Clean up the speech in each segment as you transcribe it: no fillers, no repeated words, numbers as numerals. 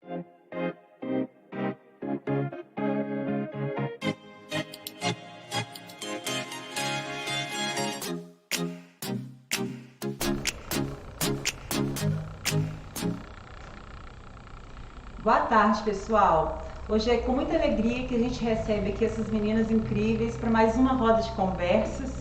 Boa tarde, pessoal. Hoje é com muita alegria que a gente recebe aqui essas meninas incríveis para mais uma roda de conversas,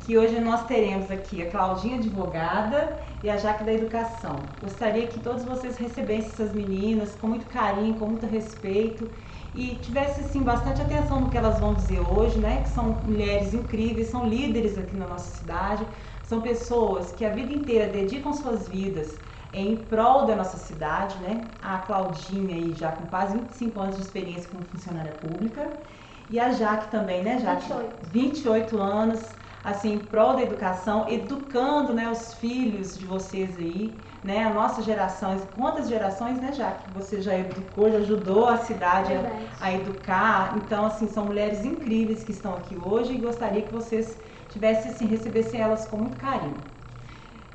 que hoje nós teremos aqui a Claudinha, advogada, e a Jaque da Educação. Gostaria que todos vocês recebessem essas meninas com muito carinho, com muito respeito e tivessem assim, bastante atenção no que elas vão dizer hoje, né? Que são mulheres incríveis, são líderes aqui na nossa cidade, são pessoas que a vida inteira dedicam suas vidas em prol da nossa cidade, né? A Claudinha aí já com quase 25 anos de experiência como funcionária pública e a Jaque também, né, Jaque? 28 anos, assim, em prol da educação, educando, né, os filhos de vocês aí, né, a nossa geração, quantas gerações, né, Jaque? Você já educou, já ajudou a cidade a educar, então, assim, são mulheres incríveis que estão aqui hoje e gostaria que vocês tivessem, assim, recebessem elas com muito carinho.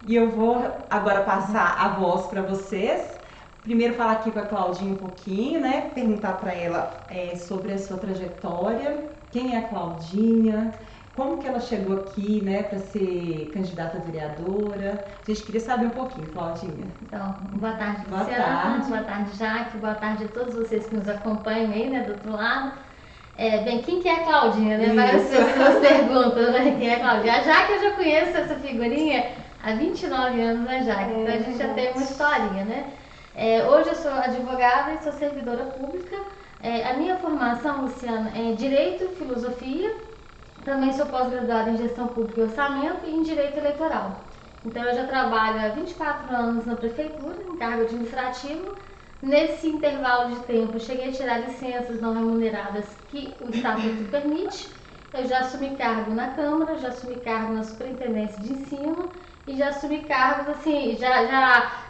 E eu vou agora passar a voz para vocês. Primeiro falar aqui com a Claudinha um pouquinho, né? Perguntar para ela sobre a sua trajetória. Quem é a Claudinha? Como que ela chegou aqui, né, para ser candidata a vereadora? A gente queria saber um pouquinho, Claudinha. Então, boa tarde, Luciana. Boa tarde, Jaque. Boa tarde a todos vocês que nos acompanham aí, né, do outro lado. Bem, quem que é a Claudinha, né? Várias pessoas perguntam, né, quem é a Claudinha. A Jaque, eu já conheço essa figurinha há 29 anos, né, Jaque? Então a gente já tem uma historinha, né? Hoje eu sou advogada e sou servidora pública. A minha formação, Luciana, é Direito e Filosofia. Também sou pós-graduada em Gestão Pública e Orçamento e em Direito Eleitoral. Então eu já trabalho há 24 anos na Prefeitura, em cargo administrativo. Nesse intervalo de tempo, eu cheguei a tirar licenças não remuneradas que o Estatuto permite. Eu já assumi cargo na Câmara, já assumi cargo na Superintendência de Ensino e já assumi cargos, assim,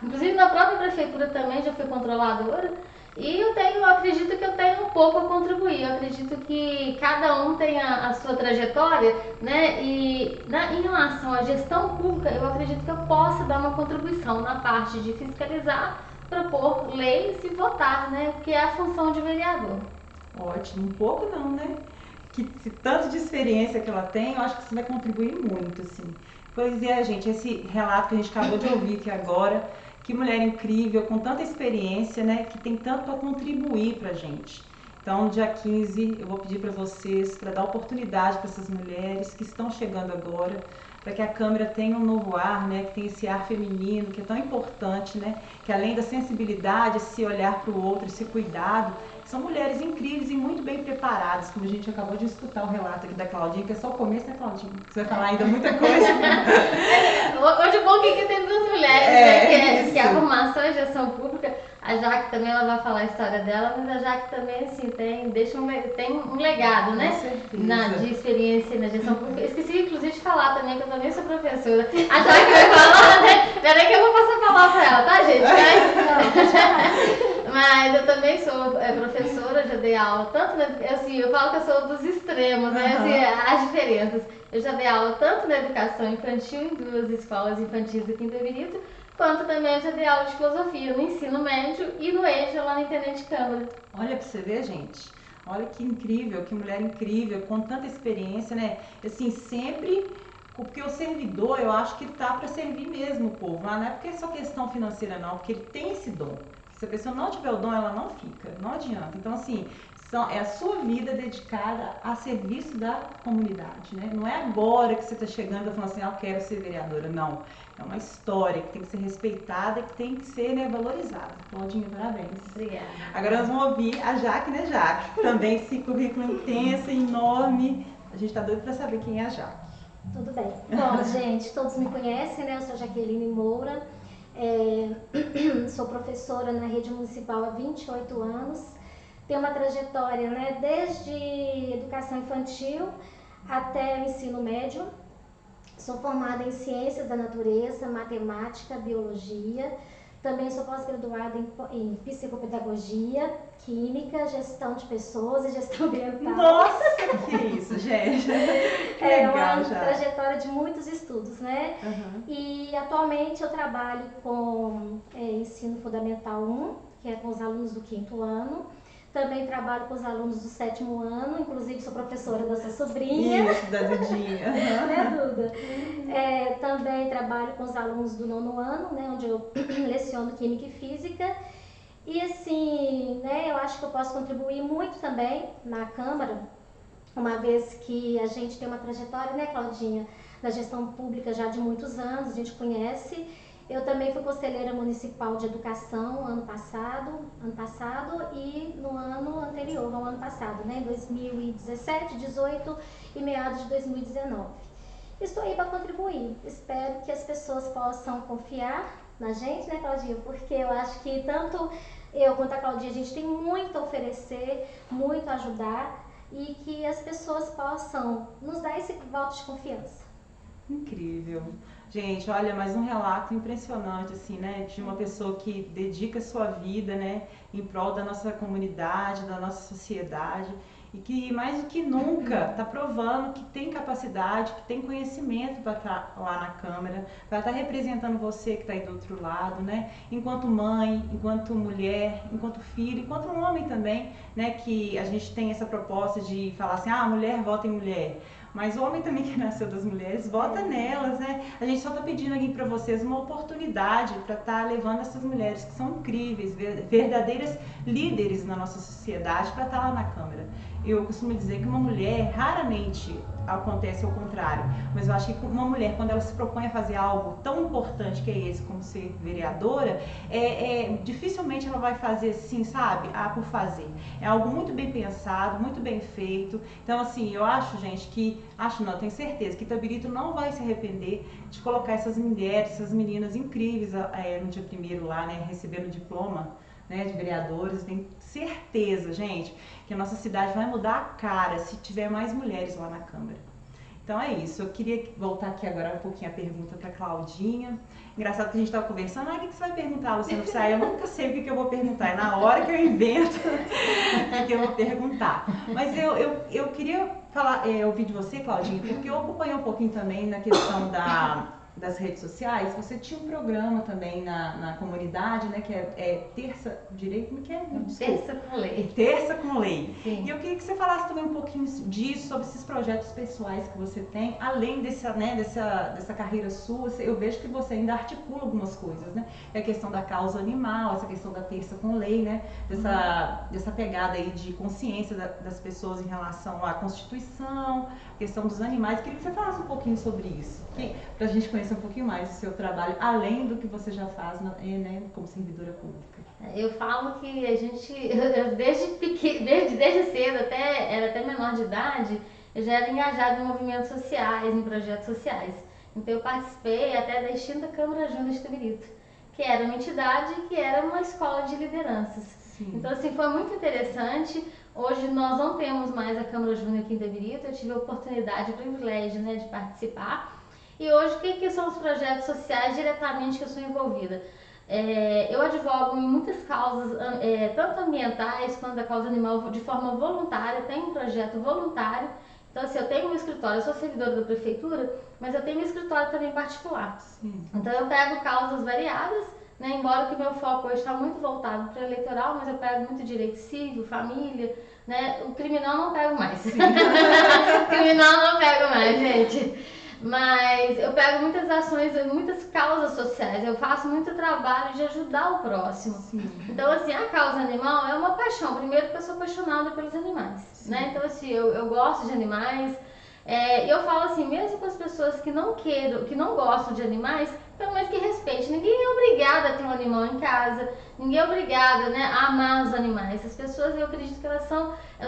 inclusive na própria Prefeitura também, já fui controladora. E eu acredito que eu tenho um pouco a contribuir, eu acredito que cada um tem a sua trajetória, né? E em relação à gestão pública, eu acredito que eu possa dar uma contribuição na parte de fiscalizar, propor leis e votar, né? Que é a função de vereador. Ótimo, um pouco não, né? Que tanto de experiência que ela tem, eu acho que você vai contribuir muito, assim. Pois é, gente, esse relato que a gente acabou de ouvir aqui agora, que mulher incrível, com tanta experiência, né, que tem tanto para contribuir para a gente. Então, dia 15, eu vou pedir para vocês, para dar oportunidade para essas mulheres que estão chegando agora, para que a Câmara tenha um novo ar, né, que tenha esse ar feminino, que é tão importante, né, que além da sensibilidade, esse olhar para o outro, esse cuidado, são mulheres incríveis e muito bem preparadas, como a gente acabou de escutar o relato aqui da Claudinha, que é só o começo, né, Claudinha? Você vai falar ainda muita coisa. Hoje o bom é que tem duas mulheres, né, que é a formação em gestão pública. A Jaque também, ela vai falar a história dela, mas a Jaque também, assim, tem um legado, né? De experiência na gestão pública. Eu esqueci, inclusive, de falar também, que eu também sou professora. A Jaque vai falar, né? Peraí que eu vou passar a palavra pra ela, tá, gente? Mas eu também sou professora, já dei aula, tanto, assim, eu falo que eu sou dos extremos, né? Assim, as diferenças. Eu já dei aula tanto na educação infantil, em 2 escolas infantis aqui em Beberizo, quanto também eu já dei aula de filosofia no ensino médio e no EJA lá na Intendente Câmara. Olha pra você ver, gente. Olha que incrível, que mulher incrível, com tanta experiência, né? Assim, sempre, porque o servidor, eu acho que tá para servir mesmo o povo, não é porque é só questão financeira não, porque ele tem esse dom. Se a pessoa não tiver o dom, ela não fica, não adianta. Então, assim, é a sua vida dedicada a serviço da comunidade, né? Não é agora que você está chegando e falando assim, eu quero ser vereadora, não. É uma história que tem que ser respeitada, que tem que ser, né, valorizada. Claudinha, parabéns. Obrigada. Agora nós vamos ouvir a Jaque, né, Jaque? Também esse currículo intenso, enorme. A gente está doido para saber quem é a Jaque. Tudo bem. Bom, gente, todos me conhecem, né? Eu sou Jaqueline Moura. Sou professora na rede municipal há 28 anos. Tenho uma trajetória, né, desde educação infantil até o ensino médio. Sou formada em ciências da natureza, matemática, biologia. Também sou pós-graduada em psicopedagogia, química, gestão de pessoas e gestão ambiental. Nossa, que isso, gente. Que legal, uma já. trajetória de muitos estudos, né? Uhum. E atualmente eu trabalho com ensino fundamental 1, que é com os alunos do 5º ano. Também trabalho com os alunos do 7º ano, inclusive sou professora da sua sobrinha. Isso, da Dudinha. Né, Duda? Também trabalho com os alunos do 9º ano, né, onde eu leciono Química e Física. E assim, né, eu acho que eu posso contribuir muito também na Câmara, uma vez que a gente tem uma trajetória, né, Claudinha, na gestão pública já de muitos anos, a gente conhece. Eu também fui conselheira municipal de educação ano passado e no ano anterior ao ano passado, né, 2017, 18 e meados de 2019. Estou aí para contribuir. Espero que as pessoas possam confiar na gente, né, Claudinha? Porque eu acho que tanto eu quanto a Claudinha, a gente tem muito a oferecer, muito a ajudar e que as pessoas possam nos dar esse voto de confiança. Incrível. Gente, olha, mais um relato impressionante, assim, né, de uma pessoa que dedica a sua vida, né, em prol da nossa comunidade, da nossa sociedade, e que mais do que nunca está provando que tem capacidade, que tem conhecimento para estar lá na Câmara, para estar representando você que está aí do outro lado, né, enquanto mãe, enquanto mulher, enquanto filho, enquanto um homem também, né, que a gente tem essa proposta de falar assim, mulher vota em mulher. Mas o homem também que nasceu das mulheres, vota nelas, né? A gente só está pedindo aqui para vocês uma oportunidade para estar levando essas mulheres que são incríveis, verdadeiras líderes na nossa sociedade, para estar lá na Câmara. Eu costumo dizer que uma mulher, raramente acontece ao contrário, mas eu acho que uma mulher, quando ela se propõe a fazer algo tão importante que é esse, como ser vereadora, dificilmente ela vai fazer assim, sabe? Por fazer. É algo muito bem pensado, muito bem feito. Então, assim, eu acho, gente, tenho certeza que Itabirito não vai se arrepender de colocar essas mulheres, essas meninas incríveis no dia 1º lá, né, recebendo o diploma, né, de vereadores. Tenho certeza, gente, que a nossa cidade vai mudar a cara se tiver mais mulheres lá na Câmara. Então é isso, eu queria voltar aqui agora um pouquinho a pergunta para Claudinha. Engraçado que a gente estava conversando, o que você vai perguntar, Luciana? Eu nunca sei o que eu vou perguntar, é na hora que eu invento o que eu vou perguntar. Mas eu queria ouvir de você, Claudinha, porque eu acompanhei um pouquinho também na questão das redes sociais. Você tinha um programa também na comunidade, né, que é Terça Direito, como que é? Terça com Lei. Terça com Lei. Sim. E eu queria que você falasse também um pouquinho disso, sobre esses projetos pessoais que você tem, além dessa carreira sua. Eu vejo que você ainda articula algumas coisas, né? É a questão da causa animal, essa questão da Terça com Lei, né? Dessa pegada aí de consciência das pessoas em relação à Constituição, questão dos animais. Eu queria que você falasse um pouquinho sobre isso, para a gente conhecer um pouquinho mais do seu trabalho, além do que você já faz, né, como servidora pública. Eu falo que a gente, desde cedo, era até menor de idade, eu já era engajada em movimentos sociais, em projetos sociais. Então eu participei até da extinta Câmara Júnior de Itabirito, que era uma entidade que era uma escola de lideranças. Sim. Então assim, foi muito interessante. Hoje nós não temos mais a Câmara Júnior aqui em Itabirito, eu tive a oportunidade e o privilégio, né, de participar. E hoje, o que são os projetos sociais diretamente que eu sou envolvida? Eu advogo em muitas causas, tanto ambientais quanto da causa animal, de forma voluntária. Tenho um projeto voluntário. Então, assim, eu tenho um escritório, eu sou servidora da prefeitura, mas eu tenho um escritório também particular. Sim. Então, eu pego causas variadas, né, embora que meu foco hoje está muito voltado para o eleitoral, mas eu pego muito direito civil, família, né? O criminal não pego mais. O criminal não pego mais, gente. Mas eu pego muitas ações, muitas causas sociais, eu faço muito trabalho de ajudar o próximo. Sim. Então, assim, a causa animal é uma paixão. Primeiro porque eu sou apaixonada pelos animais, né? Então, assim, eu gosto de animais. E eu falo assim, mesmo com as pessoas que não gostam de animais, pelo menos que respeite. Ninguém é obrigada a ter um animal em casa, ninguém é obrigada, né, a amar os animais. As pessoas, eu acredito que elas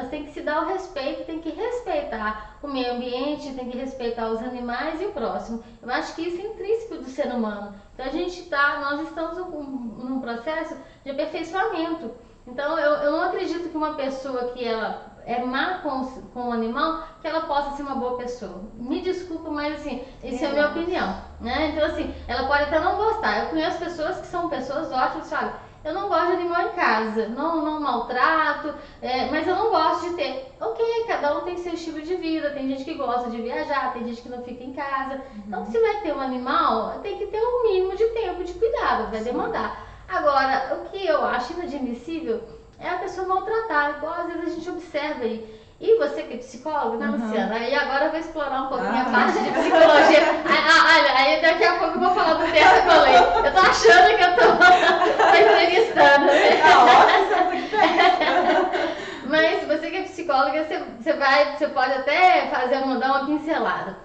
têm que se dar o respeito, têm que respeitar o meio ambiente, têm que respeitar os animais e o próximo. Eu acho que isso é intrínseco do ser humano. Então nós estamos num processo de aperfeiçoamento. Então eu não acredito que uma pessoa que ela é má com o animal, que ela possa ser uma boa pessoa. Me desculpa, mas assim, essa é a minha opinião, né? Então assim, ela pode até não gostar. Eu conheço pessoas que são pessoas ótimas, sabe? Eu não gosto de animal em casa, não maltrato, mas eu não gosto de ter. Ok, cada um tem seu estilo de vida, tem gente que gosta de viajar, tem gente que não fica em casa. Uhum. Então se vai ter um animal, tem que ter um mínimo de tempo de cuidado, vai demandar. Agora, o que eu acho inadmissível melhorar, igual às vezes a gente observa aí. E você que é psicóloga, né, Luciana? Aí agora eu vou explorar um pouquinho a parte de psicologia. Olha, aí daqui a pouco eu vou falar do terça que eu leio. Eu tô achando que eu tô entrevistando, né? Mas você que é psicóloga, você pode até dar uma pincelada.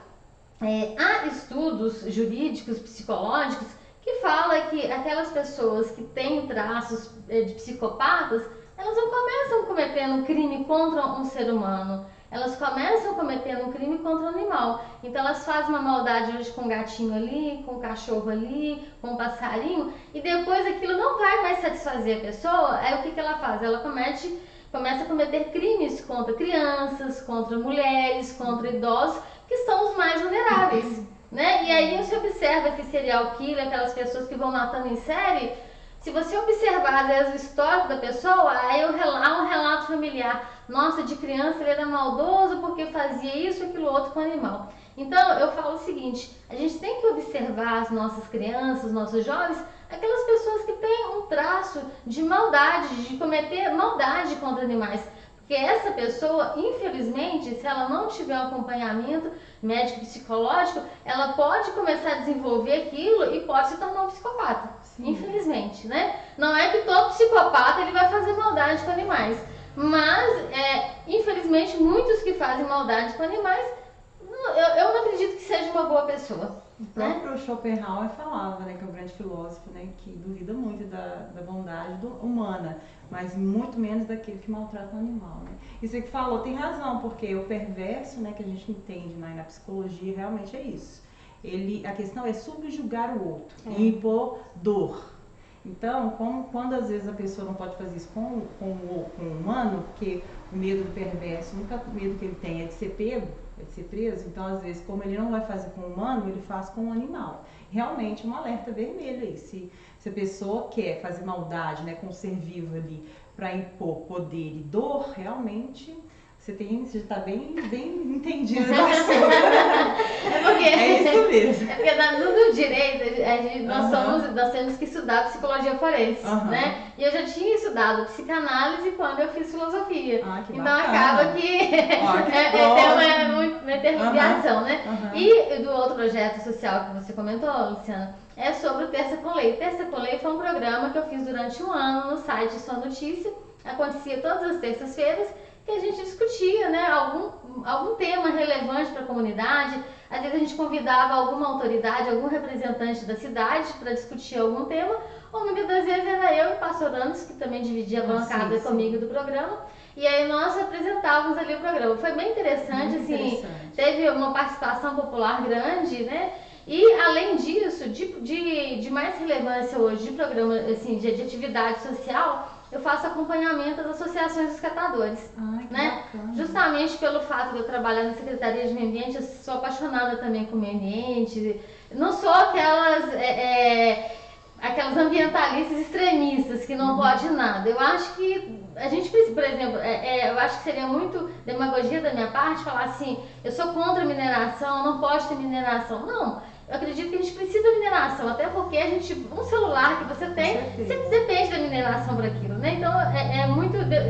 Há estudos jurídicos, psicológicos, que falam que aquelas pessoas que têm traços de psicopatas, elas não começam cometendo crime contra um ser humano, elas começam cometendo um crime contra um animal. Então elas fazem uma maldade hoje com um gatinho ali, com um cachorro ali, com um passarinho, e depois aquilo não vai mais satisfazer a pessoa. Aí o que ela faz? Ela começa a cometer crimes contra crianças, contra mulheres, contra idosos, que são os mais vulneráveis, né? E aí você observa esse serial killer, aquelas pessoas que vão matando em série. Se você observar, às vezes, o histórico da pessoa, aí há um relato familiar. Nossa, de criança ele era maldoso porque fazia isso, aquilo, outro com o animal. Então, eu falo o seguinte, a gente tem que observar as nossas crianças, os nossos jovens, aquelas pessoas que têm um traço de maldade, de cometer maldade contra animais. Porque essa pessoa, infelizmente, se ela não tiver um acompanhamento médico e psicológico, ela pode começar a desenvolver aquilo e pode se tornar um psicopata. Sim. Infelizmente, né? Não é que todo psicopata ele vai fazer maldade com animais, mas, infelizmente, muitos que fazem maldade com animais, eu não acredito que seja uma boa pessoa. O próprio Schopenhauer falava, né, que é um grande filósofo, né, que duvida muito da bondade humana, mas muito menos daquele que maltrata o animal, né. E você que falou tem razão, porque o perverso, né, que a gente entende, né, na psicologia realmente é isso. A questão é subjugar o outro e impor dor. Então, quando às vezes a pessoa não pode fazer isso com o humano, porque o medo do perverso, o único medo que ele tem é de ser pego, é de ser preso, então às vezes como ele não vai fazer com o humano, ele faz com o animal. Realmente um alerta vermelho aí, se a pessoa quer fazer maldade, né, com o ser vivo ali, para impor poder e dor, realmente você está bem entendido do assunto. É isso mesmo. É porque no direito nós temos que estudar psicologia forense, né? E eu já tinha estudado psicanálise quando eu fiz filosofia. Que então bacana. Acaba que tem uma interligação, né? E do outro projeto social que você comentou, Luciana, é sobre o Terça com Lei. Terça com Lei foi um programa que eu fiz durante um ano no site Sua Notícia. Acontecia todas as terças-feiras, que a gente discutia, né, algum tema relevante para a comunidade. Às vezes a gente convidava alguma autoridade, algum representante da cidade para discutir algum tema, ou muitas das vezes era eu e o pastor Anderson, que também dividia a bancada comigo do programa, e aí nós apresentávamos ali o programa. Foi bem interessante, teve uma participação popular grande, né? E além disso, de mais relevância hoje de programa, assim, de atividade social, eu faço acompanhamento das associações dos catadores, né? Bacana. Justamente pelo fato de eu trabalhar na Secretaria de Meio Ambiente, eu sou apaixonada também com o meio ambiente. Não sou aquelas ambientalistas extremistas que não pode nada. Eu acho que a gente precisa, por exemplo, eu acho que seria muito demagogia da minha parte falar assim, eu sou contra a mineração, não pode ter mineração. Não. Eu acredito que a gente precisa da mineração, até porque um celular que você tem, você depende da mineração para aquilo, né? Então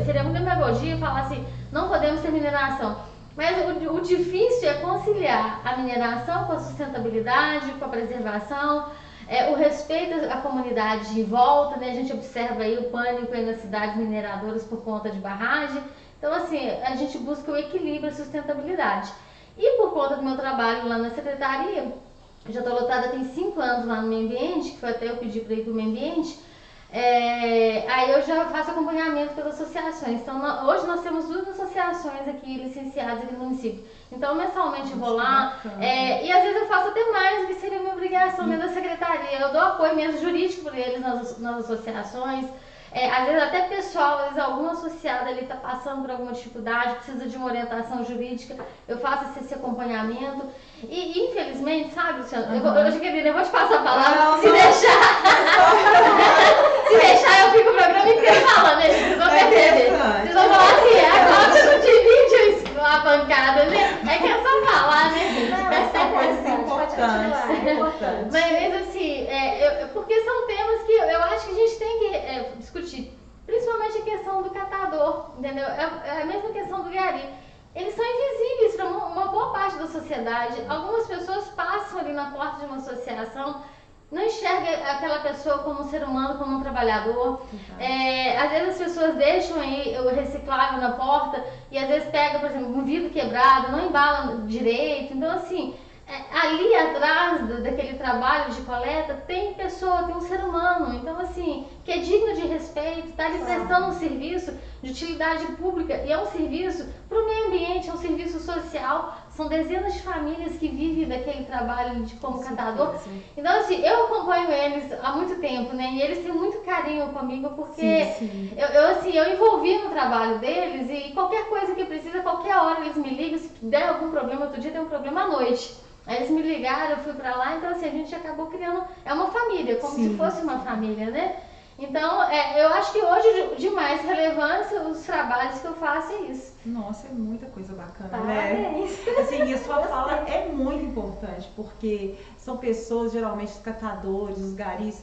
seria muito demagogia falar assim, não podemos ter mineração. Mas o difícil é conciliar a mineração com a sustentabilidade, com a preservação, o respeito à comunidade em volta, né? A gente observa aí o pânico aí nas cidades mineradoras por conta de barragem. Então, assim, a gente busca o equilíbrio e a sustentabilidade. E por conta do meu trabalho lá na secretaria, eu já estou lotada tem 5 anos lá no meio ambiente, que foi até eu pedir para ir para o meio ambiente, aí eu já faço acompanhamento pelas associações. Então, hoje nós temos 2 associações aqui licenciadas aqui no município. Então, mensalmente eu vou lá, e às vezes eu faço até mais do que seria minha obrigação dentro da secretaria. Eu dou apoio mesmo jurídico para eles nas associações. Às vezes até pessoal, às vezes algum associado ali está passando por alguma dificuldade, precisa de uma orientação jurídica, eu faço esse acompanhamento. E infelizmente, sabe, Luciana, eu vou te passar a palavra, se deixar eu fico o programa inteiro falando, né? Vocês vão perceber. Vocês vão falar assim, agora não divide a bancada, né? É que é só falar, né? São coisas importantes. Mas assim, porque são temas que eu acho que a gente tem que discutir. Principalmente a questão do catador, entendeu? É a mesma questão do gari. Eles são invisíveis para uma boa parte da sociedade. Algumas pessoas passam ali na porta de uma associação, não enxerga aquela pessoa como um ser humano, como um trabalhador. Às vezes as pessoas deixam aí o reciclável na porta e às vezes pega, por exemplo, um vidro quebrado, não embala direito. Então, assim, ali atrás daquele trabalho de coleta tem pessoa, tem um ser humano. Então, assim, que é digno de respeito, está ali prestando um serviço de utilidade pública e é um serviço para o meio ambiente, é um serviço social. São dezenas de famílias que vivem daquele trabalho de como catador. Então, assim, eu acompanho eles há muito tempo, né? E eles têm muito carinho comigo porque eu envolvi no trabalho deles e qualquer coisa que precisa, qualquer hora eles me ligam. Se der algum problema, outro dia tem um problema à noite. Aí eles me ligaram, eu fui pra lá, então assim, a gente acabou criando, é uma família, como se fosse uma família, né? Então, eu acho que hoje de mais relevância os trabalhos que eu faço é isso. Nossa, é muita coisa bacana, Parabéns. né? Assim, e a sua fala é muito importante, porque são pessoas, geralmente os catadores, os garis,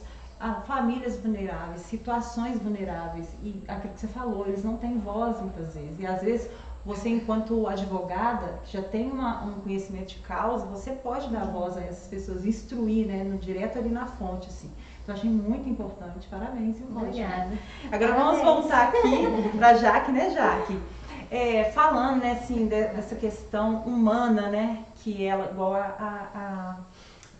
famílias vulneráveis, situações vulneráveis, e aquilo que você falou, eles não têm voz muitas vezes, e às vezes você, enquanto advogada, que já tem um conhecimento de causa, você pode dar voz a essas pessoas, instruir, né, no direto ali na fonte, assim. Então, achei muito importante. Parabéns, viu, Obrigada. Agora vamos voltar aqui para a Jaque, né, Jaque? Falando, né, assim, dessa questão humana, né, que ela, igual a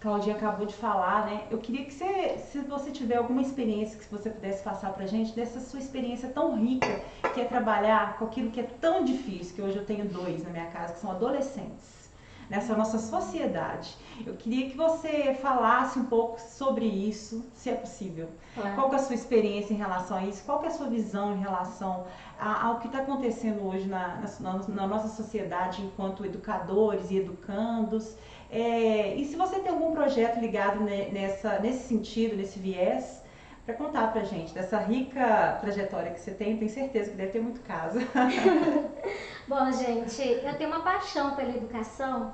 Claudinha acabou de falar, né, eu queria que se você tiver alguma experiência que você pudesse passar pra gente, dessa sua experiência tão rica, que é trabalhar com aquilo que é tão difícil, que hoje eu tenho 2 na minha casa, que são adolescentes, nessa nossa sociedade. Eu queria que você falasse um pouco sobre isso, se é possível. Claro. Qual que é a sua experiência em relação a isso? Qual que é a sua visão em relação ao que está acontecendo hoje na nossa sociedade enquanto educadores e educandos? E se você tem algum projeto ligado nesse sentido, nesse viés, para contar pra gente dessa rica trajetória que você tem, tenho certeza que deve ter muito caso. Bom, gente, eu tenho uma paixão pela educação,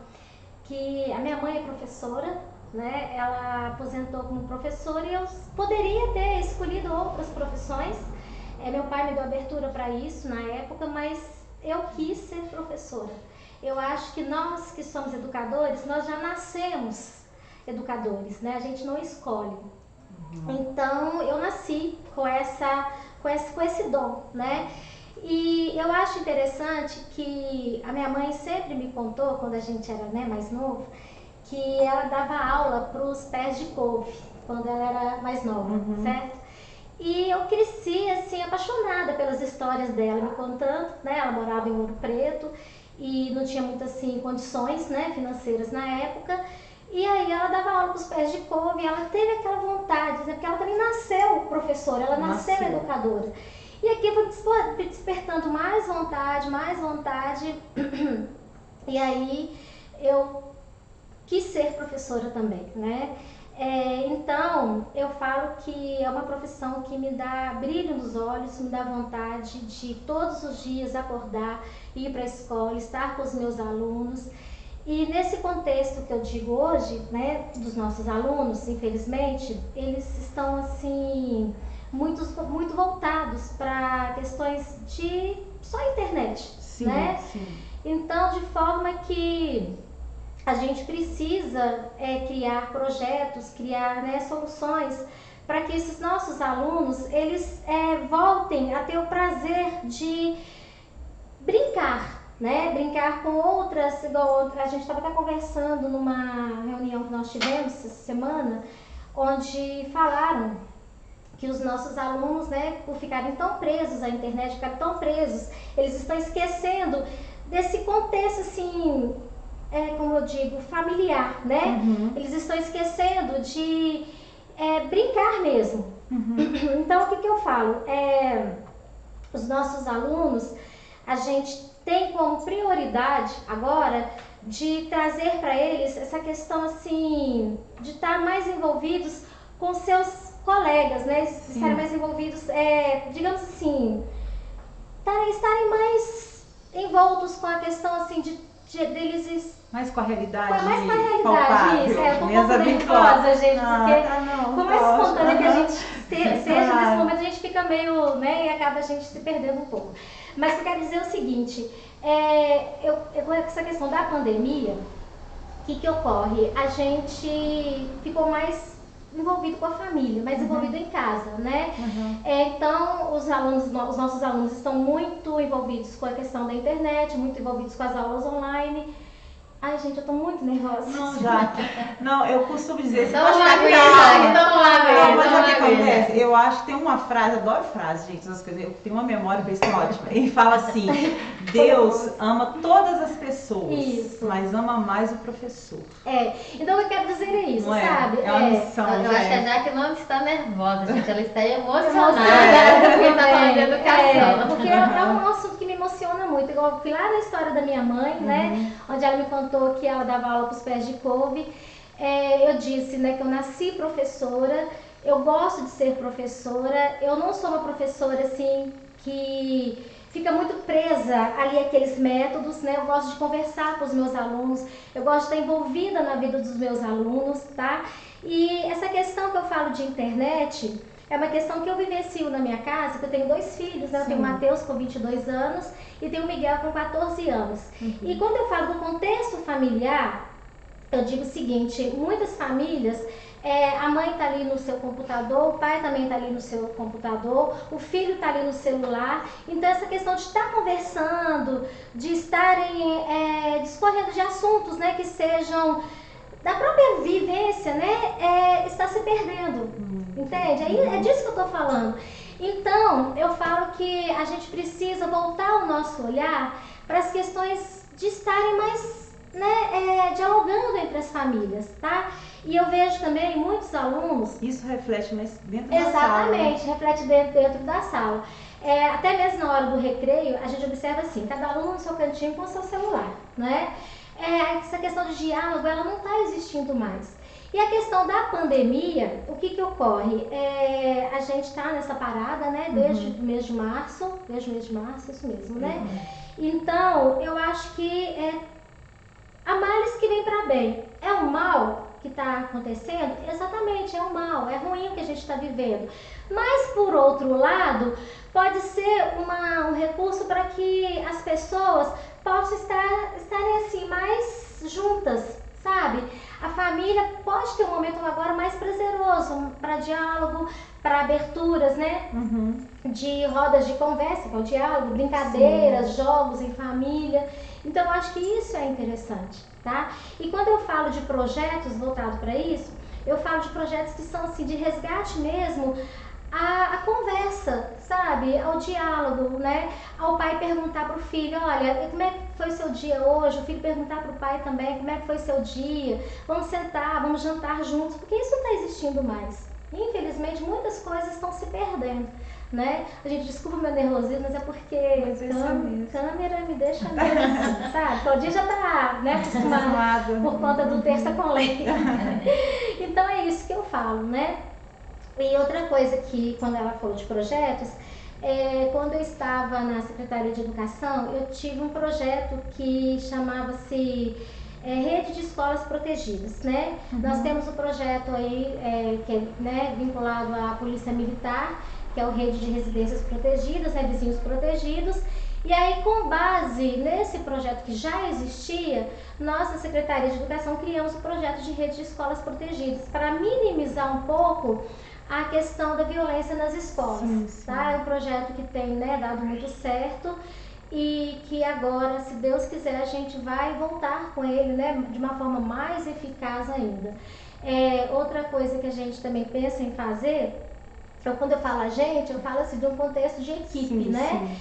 que a minha mãe é professora, né? Ela aposentou como professora e eu poderia ter escolhido outras profissões. Meu pai me deu abertura para isso na época, mas eu quis ser professora. Eu acho que nós que somos educadores, nós já nascemos educadores, né? A gente não escolhe. Então, eu nasci com esse dom, né? E eu acho interessante que a minha mãe sempre me contou, quando a gente era, né, mais novo, que ela dava aula para os pés de couve, quando ela era mais nova, certo? E eu cresci, assim, apaixonada pelas histórias dela, me contando, né? Ela morava em Ouro Preto e não tinha muitas, assim, condições, né, financeiras na época. E aí ela dava aula para os pés de couve e ela teve aquela vontade, né? Porque ela também nasceu professora, ela nasceu educadora. E aqui foi despertando mais vontade. E aí eu quis ser professora também, né? Então, eu falo que é uma profissão que me dá brilho nos olhos, me dá vontade de todos os dias acordar, ir para a escola, estar com os meus alunos. E nesse contexto que eu digo hoje, né, dos nossos alunos, infelizmente, eles estão assim muito voltados para questões de só internet, sim, né? Sim. Então, de forma que a gente precisa criar projetos, criar, né, soluções para que esses nossos alunos eles voltem a ter o prazer de brincar, né? Brincar com outras, igual a gente estava até conversando numa reunião que nós tivemos essa semana, onde falaram que os nossos alunos, né, por ficarem tão presos à internet, ficarem tão presos, eles estão esquecendo desse contexto, assim, como eu digo, familiar, né? Eles estão esquecendo de brincar mesmo. Então, o que eu falo? Os nossos alunos, a gente tem como prioridade agora de trazer para eles essa questão, assim, de estar mais envolvidos com seus colegas, né? Estarem mais envolvidos, digamos assim, estarem mais envoltos com a questão, assim, deles... Mais com a realidade. Mais com a realidade, isso. Eu tô um pouco nervosa, gente, porque como é espontânea que a gente seja nesse momento a gente fica meio, né, e acaba a gente se perdendo um pouco. Mas eu quero dizer o seguinte, com essa questão da pandemia, o que ocorre? A gente ficou mais envolvido com a família, mais envolvido em casa, né? Então, os nossos alunos estão muito envolvidos com a questão da internet, muito envolvidos com as aulas online. Ai, gente, eu tô muito nervosa. Não, Jaque. Não, eu costumo dizer, você Então pode lá, ficar Jaque, então lá, calma. Mas então o que lá, acontece? Eu acho que tem uma frase, adoro frase, gente, essas coisas. Eu tenho uma memória que é ótima. Ele fala assim, Deus ama todas as pessoas, Isso. mas ama mais o professor. Então o que eu quero dizer é isso, Não é? sabe? É uma missão, Eu acho que a gente. Jaque não está nervosa, gente. Ela está emocionada Emocionada, porque está falando de educação. porque é um assunto que me emociona muito. Eu fui lá na história da minha mãe, né? Onde ela me contou que ela dava aula para os pés de couve. Eu disse, né, que eu nasci professora, eu gosto de ser professora, eu não sou uma professora assim que fica muito presa ali àqueles métodos, né? Eu gosto de conversar com os meus alunos, eu gosto de estar envolvida na vida dos meus alunos, tá? E essa questão que eu falo de internet é uma questão que eu vivencio na minha casa, que eu tenho 2 filhos, né? Eu tenho o Matheus com 22 anos e tenho o Miguel com 14 anos. E quando eu falo do contexto familiar, eu digo o seguinte, muitas famílias, a mãe está ali no seu computador, o pai também está ali no seu computador, o filho está ali no celular. Então essa questão de estar conversando, de estarem discorrendo de assuntos, né, que sejam da própria vivência, né, está se perdendo, entende? É disso que eu estou falando. Então eu falo que a gente precisa voltar o nosso olhar para as questões de estarem mais, né, dialogando entre as famílias, tá? E eu vejo também muitos alunos... Isso reflete mais dentro da sala. Exatamente, reflete dentro da sala. Até mesmo na hora do recreio, a gente observa assim, cada aluno no seu cantinho com o seu celular, né? Essa questão de diálogo, ela não está existindo mais. E a questão da pandemia, o que ocorre? A gente está nessa parada, né, desde o mês de março, isso mesmo, né? Então, eu acho que há males que vem para bem. É o mal que está acontecendo? Exatamente, é o mal, é ruim o que a gente está vivendo. Mas, por outro lado, pode ser um recurso para que as pessoas possam estarem assim, mais juntas, sabe? A família pode ter um momento agora mais prazeroso para diálogo, para aberturas, né? De rodas de conversa, que é o diálogo, brincadeiras, jogos em família. Então, eu acho que isso é interessante, tá? E quando eu falo de projetos voltados para isso, eu falo de projetos que são assim, de resgate mesmo a conversa, sabe? Ao diálogo, né? Ao pai perguntar para o filho, olha, como é que foi o seu dia hoje? O filho perguntar para o pai também, como é que foi o seu dia? Vamos sentar, vamos jantar juntos, porque isso não está existindo mais. Infelizmente, muitas coisas estão se perdendo, né? A gente, desculpa o meu nervosismo, mas é porque câmera me deixa mesmo, sabe? Claudinha já tá, né, acostumada por conta do terça com leite. Então é isso que eu falo, né? E outra coisa que, quando ela falou de projetos, quando eu estava na Secretaria de Educação, eu tive um projeto que chamava-se Rede de Escolas Protegidas, né? Nós temos um projeto aí que é, né, vinculado à Polícia Militar, que é o Rede de Residências Protegidas, né, Vizinhos Protegidos. E aí, com base nesse projeto que já existia, nós, na Secretaria de Educação, criamos o projeto de Rede de Escolas Protegidas, para minimizar um pouco a questão da violência nas escolas. Tá? É um projeto que tem, né, dado muito certo e que agora, se Deus quiser, a gente vai voltar com ele, né, de uma forma mais eficaz ainda. Outra coisa que a gente também pensa em fazer, então, quando eu falo a gente, eu falo assim de um contexto de equipe, né?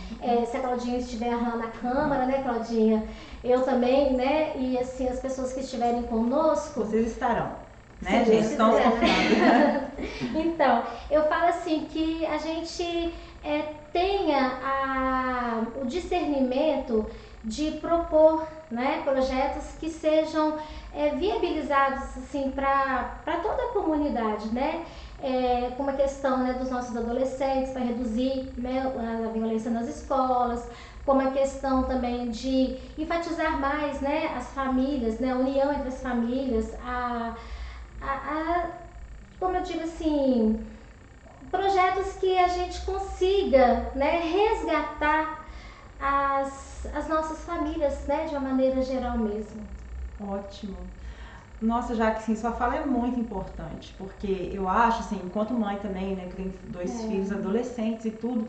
Se a Claudinha estiver lá na Câmara, né, Claudinha? Eu também, né? E assim, as pessoas que estiverem conosco... Vocês estarão, né, Sim, gente? Estão confiando. Então, eu falo assim que a gente tenha o discernimento de propor, né, projetos que sejam viabilizados assim, para toda a comunidade, né? Como a questão, né, dos nossos adolescentes, para reduzir, né, a violência nas escolas, como a questão também de enfatizar mais, né, as famílias, né, a união entre as famílias, como eu digo assim, projetos que a gente consiga, né, resgatar as nossas famílias, né, de uma maneira geral mesmo. Ótimo. Nossa, Jaque, sim, sua fala é muito importante, porque eu acho, assim, enquanto mãe também, né, que tem 2 filhos adolescentes e tudo,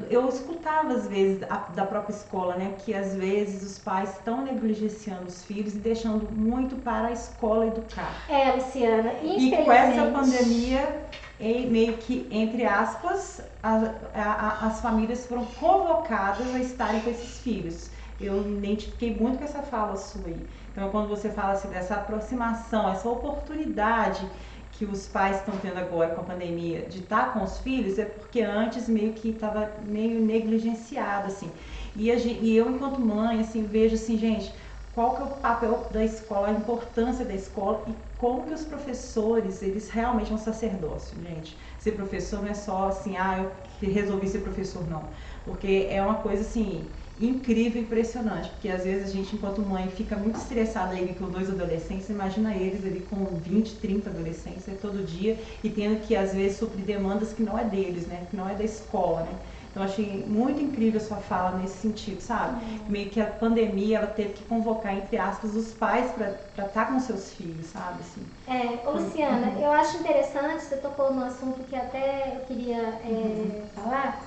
eu escutava às vezes da própria escola, né, que às vezes os pais estão negligenciando os filhos e deixando muito para a escola educar. Luciana, infelizmente. E com essa pandemia, meio que, entre aspas, as famílias foram convocadas a estarem com esses filhos. Eu me identifiquei muito com essa fala sua aí. Então, quando você fala assim, dessa aproximação, essa oportunidade que os pais estão tendo agora com a pandemia de estar com os filhos, é porque antes meio que estava meio negligenciado, assim. E eu, enquanto mãe, assim, vejo assim, gente, qual que é o papel da escola, a importância da escola e como que os professores, eles realmente é um sacerdócio, gente. Ser professor não é só assim, eu resolvi ser professor, não. Porque é uma coisa assim, incrível, impressionante, porque às vezes a gente, enquanto mãe, fica muito estressada aí com 2 adolescentes, imagina eles ali com 20, 30 adolescentes, né, todo dia, e tendo que, às vezes, suprir demandas que não é deles, né, que não é da escola, né. Então, eu achei muito incrível a sua fala nesse sentido, sabe? Meio que a pandemia, ela teve que convocar, entre aspas, os pais para estar com seus filhos, sabe? Assim. Luciana, eu acho interessante, você tocou no assunto que até eu queria falar,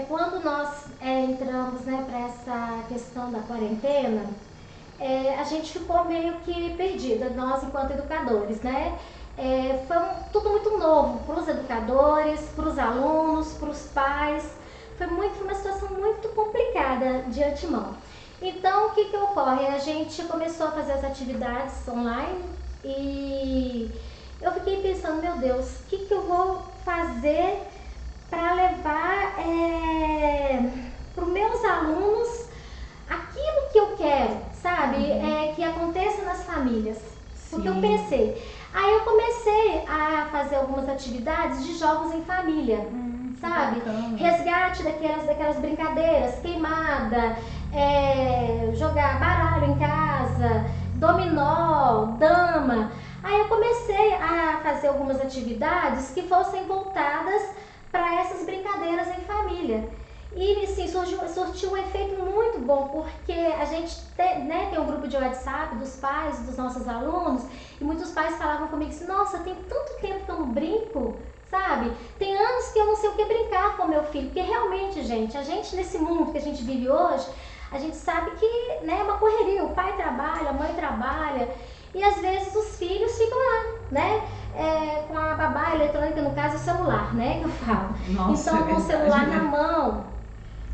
quando nós entramos, né, para essa questão da quarentena, a gente ficou meio que perdida, nós enquanto educadores, né? Foi tudo muito novo para os educadores, para os alunos, para os pais. Foi uma situação muito complicada de antemão. Então, o que ocorre? A gente começou a fazer as atividades online e eu fiquei pensando, meu Deus, o que eu vou fazer para levar para os meus alunos aquilo que eu quero, sabe? Que aconteça nas famílias. Porque eu pensei. Aí eu comecei a fazer algumas atividades de jogos em família, sabe? Bacana. Resgate daquelas brincadeiras, queimada, jogar baralho em casa, dominó, dama. Aí eu comecei a fazer algumas atividades que fossem voltadas para essas brincadeiras em família. E sim, surtiu um efeito muito bom, porque a gente tem um grupo de WhatsApp dos pais, dos nossos alunos, e muitos pais falavam comigo assim, nossa, tem tanto tempo que eu não brinco, sabe? Tem anos que eu não sei o que brincar com meu filho, porque realmente, gente, a gente nesse mundo que a gente vive hoje, a gente sabe que, né, é uma correria, o pai trabalha, a mãe trabalha, e às vezes os filhos ficam lá, né? Com a babá eletrônica, no caso o celular, né, que eu falo. Nossa, então, com o celular né? na mão.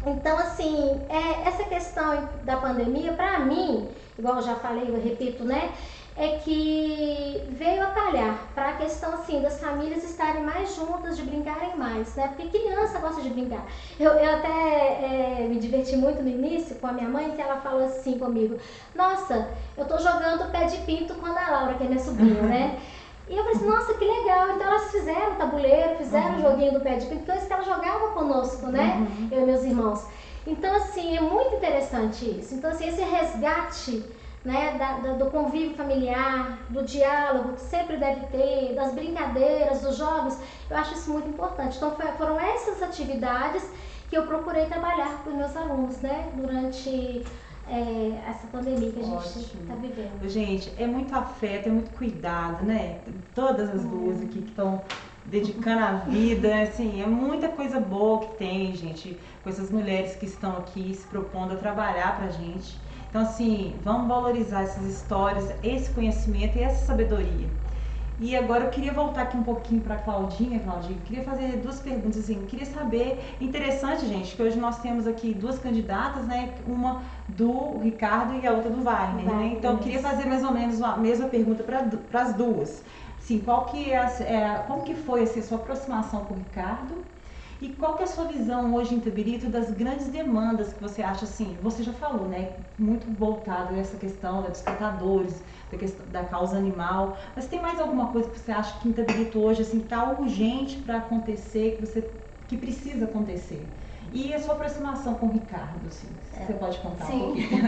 Então, assim, essa questão da pandemia, pra mim, igual eu já falei, eu repito, né, é que veio a calhar para a questão, assim, das famílias estarem mais juntas, de brincarem mais, né, porque criança gosta de brincar. Eu até me diverti muito no início com a minha mãe, que ela falou assim comigo, nossa, eu tô jogando pé de pinto com a Ana Laura, que é minha sobrinha, né, e eu falei assim, nossa, que legal. Então elas fizeram o tabuleiro, fizeram o joguinho do pé de pinto, coisa que ela jogava conosco, né? Eu e meus irmãos. Então, assim, é muito interessante isso. Então, assim, esse resgate, né, do convívio familiar, do diálogo que sempre deve ter, das brincadeiras, dos jogos, eu acho isso muito importante. Então, foram essas atividades que eu procurei trabalhar com os meus alunos, né, durante essa pandemia que a gente está vivendo. Gente, é muito afeto, é muito cuidado, né? Todas as duas aqui que estão dedicando a vida, assim, é muita coisa boa que tem, gente, com essas mulheres que estão aqui se propondo a trabalhar pra gente. Então, assim, vamos valorizar essas histórias, esse conhecimento e essa sabedoria. E agora eu queria voltar aqui um pouquinho para a Claudinha, queria fazer 2 perguntas, assim, queria saber, interessante, gente, que hoje nós temos aqui 2 candidatas, né, uma do Ricardo e a outra do Wagner, né, então eu queria fazer mais ou menos a mesma pergunta para as duas, assim, como que foi, assim, a sua aproximação com o Ricardo e qual que é a sua visão hoje em Itabirito das grandes demandas que você acha, assim, você já falou, né, muito voltado a essa questão dos despertadores, da causa animal, mas tem mais alguma coisa que você acha que em Itabirito hoje, assim, está urgente para acontecer, que precisa acontecer? E a sua aproximação com o Ricardo, assim, você pode contar um pouquinho?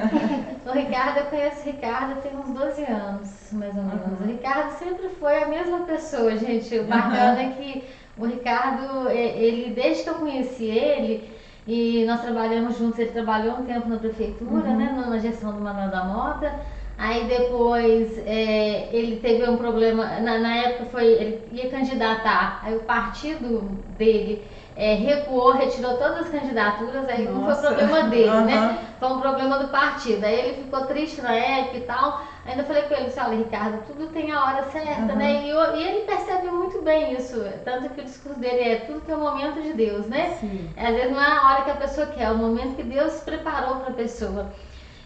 O Ricardo, eu conheço o Ricardo tem uns 12 anos, mais ou menos. O Ricardo sempre foi a mesma pessoa, gente. O bacana é que O Ricardo, ele, desde que eu conheci ele, e nós trabalhamos juntos, ele trabalhou um tempo na prefeitura, né, na gestão do Manuel da Mota. Aí depois ele teve um problema, na época ele ia candidatar, aí o partido dele recuou, retirou todas as candidaturas, aí não foi problema dele, né? Foi um problema do partido. Aí ele ficou triste na época e tal. Ainda falei com ele, disse, olha, Ricardo, tudo tem a hora certa, né? E ele percebe muito bem isso, tanto que o discurso dele tudo tem o momento de Deus, né? Sim. Às vezes não é a hora que a pessoa quer, é o momento que Deus preparou para a pessoa.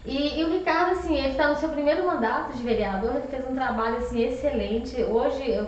E o Ricardo, assim, ele está no seu primeiro mandato de vereador, ele fez um trabalho, assim, excelente. Hoje, eu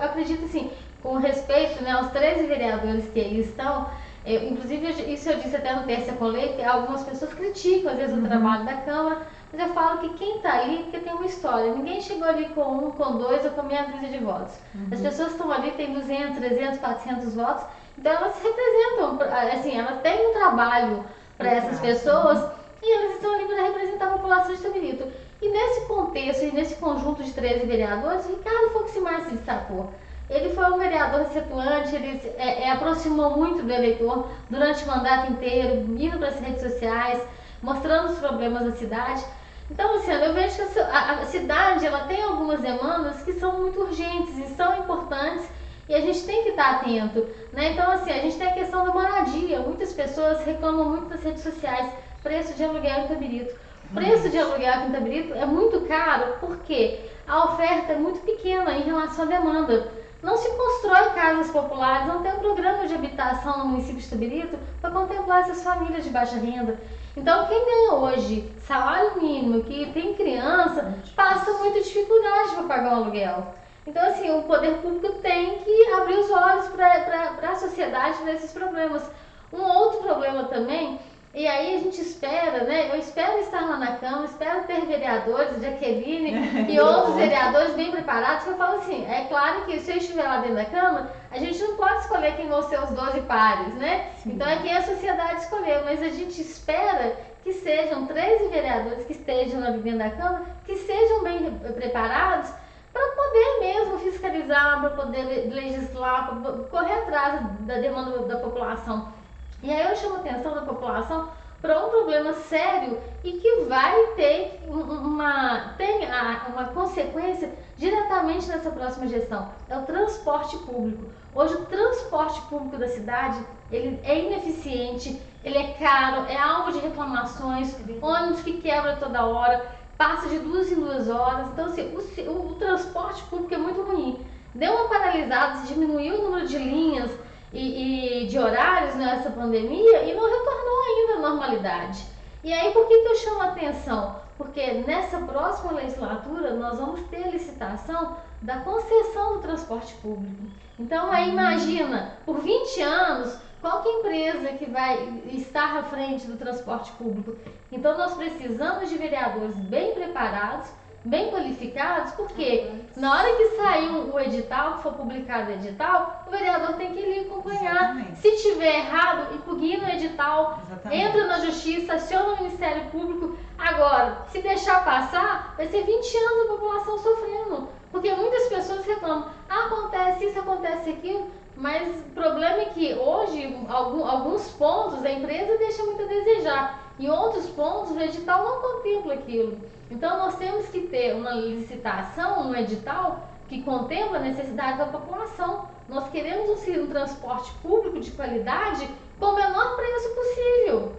acredito, assim, com respeito, né, aos 13 vereadores que aí estão, inclusive, isso eu disse até no Terça com Lei, que algumas pessoas criticam, às vezes, o trabalho da Câmara, mas eu falo que quem está ali, porque tem uma história, ninguém chegou ali com 1, com 2 ou com meia dúzia de votos. As pessoas estão ali, tem 200, 300, 400 votos, então elas se representam, assim, elas têm um trabalho para essas pessoas, e eles estão ali para representar a população de Itabirito. E nesse contexto e nesse conjunto de 13 vereadores, o Ricardo foi o que mais se destacou. Ele foi um vereador receptuante, ele aproximou muito do eleitor durante o mandato inteiro, indo para as redes sociais, mostrando os problemas da cidade. Então, Luciano, eu vejo que a cidade ela tem algumas demandas que são muito urgentes e são importantes e a gente tem que estar atento, né? Então, assim, a gente tem a questão da moradia. Muitas pessoas reclamam muito nas redes sociais. Preço de aluguel em Itabirito. O preço de aluguel em Itabirito é muito caro porque a oferta é muito pequena em relação à demanda. Não se constrói casas populares, não tem um programa de habitação no município de Itabirito para contemplar essas famílias de baixa renda. Então, quem ganha hoje salário mínimo, que tem criança, passa muita dificuldade para pagar um aluguel. Então, assim, o poder público tem que abrir os olhos para a sociedade nesses problemas. Um outro problema também. E aí a gente espera, né? Eu espero estar lá na Câmara, espero ter vereadores, Jaqueline e outros vereadores bem preparados, que eu falo assim, é claro que se eu estiver lá dentro da Câmara, a gente não pode escolher quem vão ser os 12 pares, né? Sim. Então é quem a sociedade escolher, mas a gente espera que sejam 13 vereadores que estejam lá dentro da Câmara, que sejam bem preparados para poder mesmo fiscalizar, para poder legislar, para correr atrás da demanda da população. E aí eu chamo a atenção da população para um problema sério e que vai ter uma consequência diretamente nessa próxima gestão. É o transporte público. Hoje o transporte público da cidade ele é ineficiente, ele é caro, é alvo de reclamações, ônibus que quebra toda hora, passa de 2 em 2 horas. Então assim, o transporte público é muito ruim. Deu uma paralisada, se diminuiu o número de linhas e de horários nessa pandemia e não retornou ainda à normalidade. E aí por que eu chamo a atenção? Porque nessa próxima legislatura nós vamos ter a licitação da concessão do transporte público. Então aí imagina, por 20 anos, qual que é a empresa que vai estar à frente do transporte público? Então nós precisamos de vereadores bem preparados, bem qualificados, porque na hora que sair o edital, que for publicado o edital, o vereador tem que ir acompanhar. Exatamente. Se tiver errado, impugna o edital, entra na justiça, aciona o Ministério Público. Agora, se deixar passar, vai ser 20 anos a população sofrendo, porque muitas pessoas reclamam, acontece isso, acontece aquilo, mas o problema é que hoje, alguns pontos, a empresa deixa muito a desejar. Em outros pontos, o edital não contempla aquilo. Então, nós temos que ter uma licitação, um edital que contempla a necessidade da população. Nós queremos um transporte público de qualidade com o menor preço possível.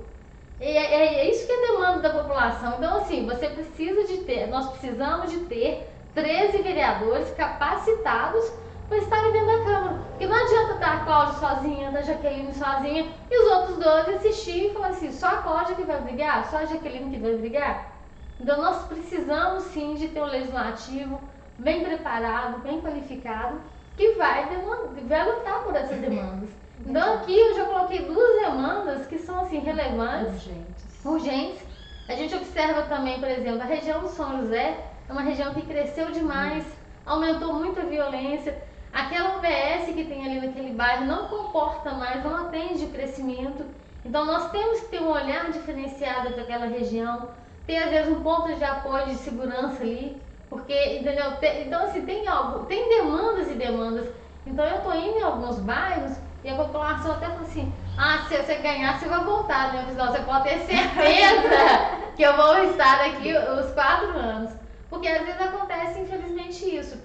E é isso que é a demanda da população. Então, assim, nós precisamos de ter 13 vereadores capacitados para estarem dentro da Câmara. Porque não adianta estar a Cláudia sozinha, a Jaqueline sozinha, e os outros 12 assistir e falar assim, só a Cláudia que vai brigar? Só a Jaqueline que vai brigar? Então nós precisamos sim de ter um legislativo bem preparado, bem qualificado, que vai lutar por essas demandas. Então aqui eu já coloquei 2 demandas que são assim relevantes, urgentes. A gente observa também, por exemplo, a região do São José é uma região que cresceu demais, aumentou muito a violência. Aquela UBS que tem ali naquele bairro não comporta mais, não atende o crescimento. Então nós temos que ter um olhar diferenciado para aquela região, ter às vezes um ponto de apoio de segurança ali, porque, entendeu? Então assim, tem demandas e demandas. Então eu estou indo em alguns bairros e a população até fala assim, ah, se você ganhar, você vai voltar, né? Eu falei, não, você pode ter certeza que eu vou estar aqui os 4 anos. Porque às vezes acontece, infelizmente, isso.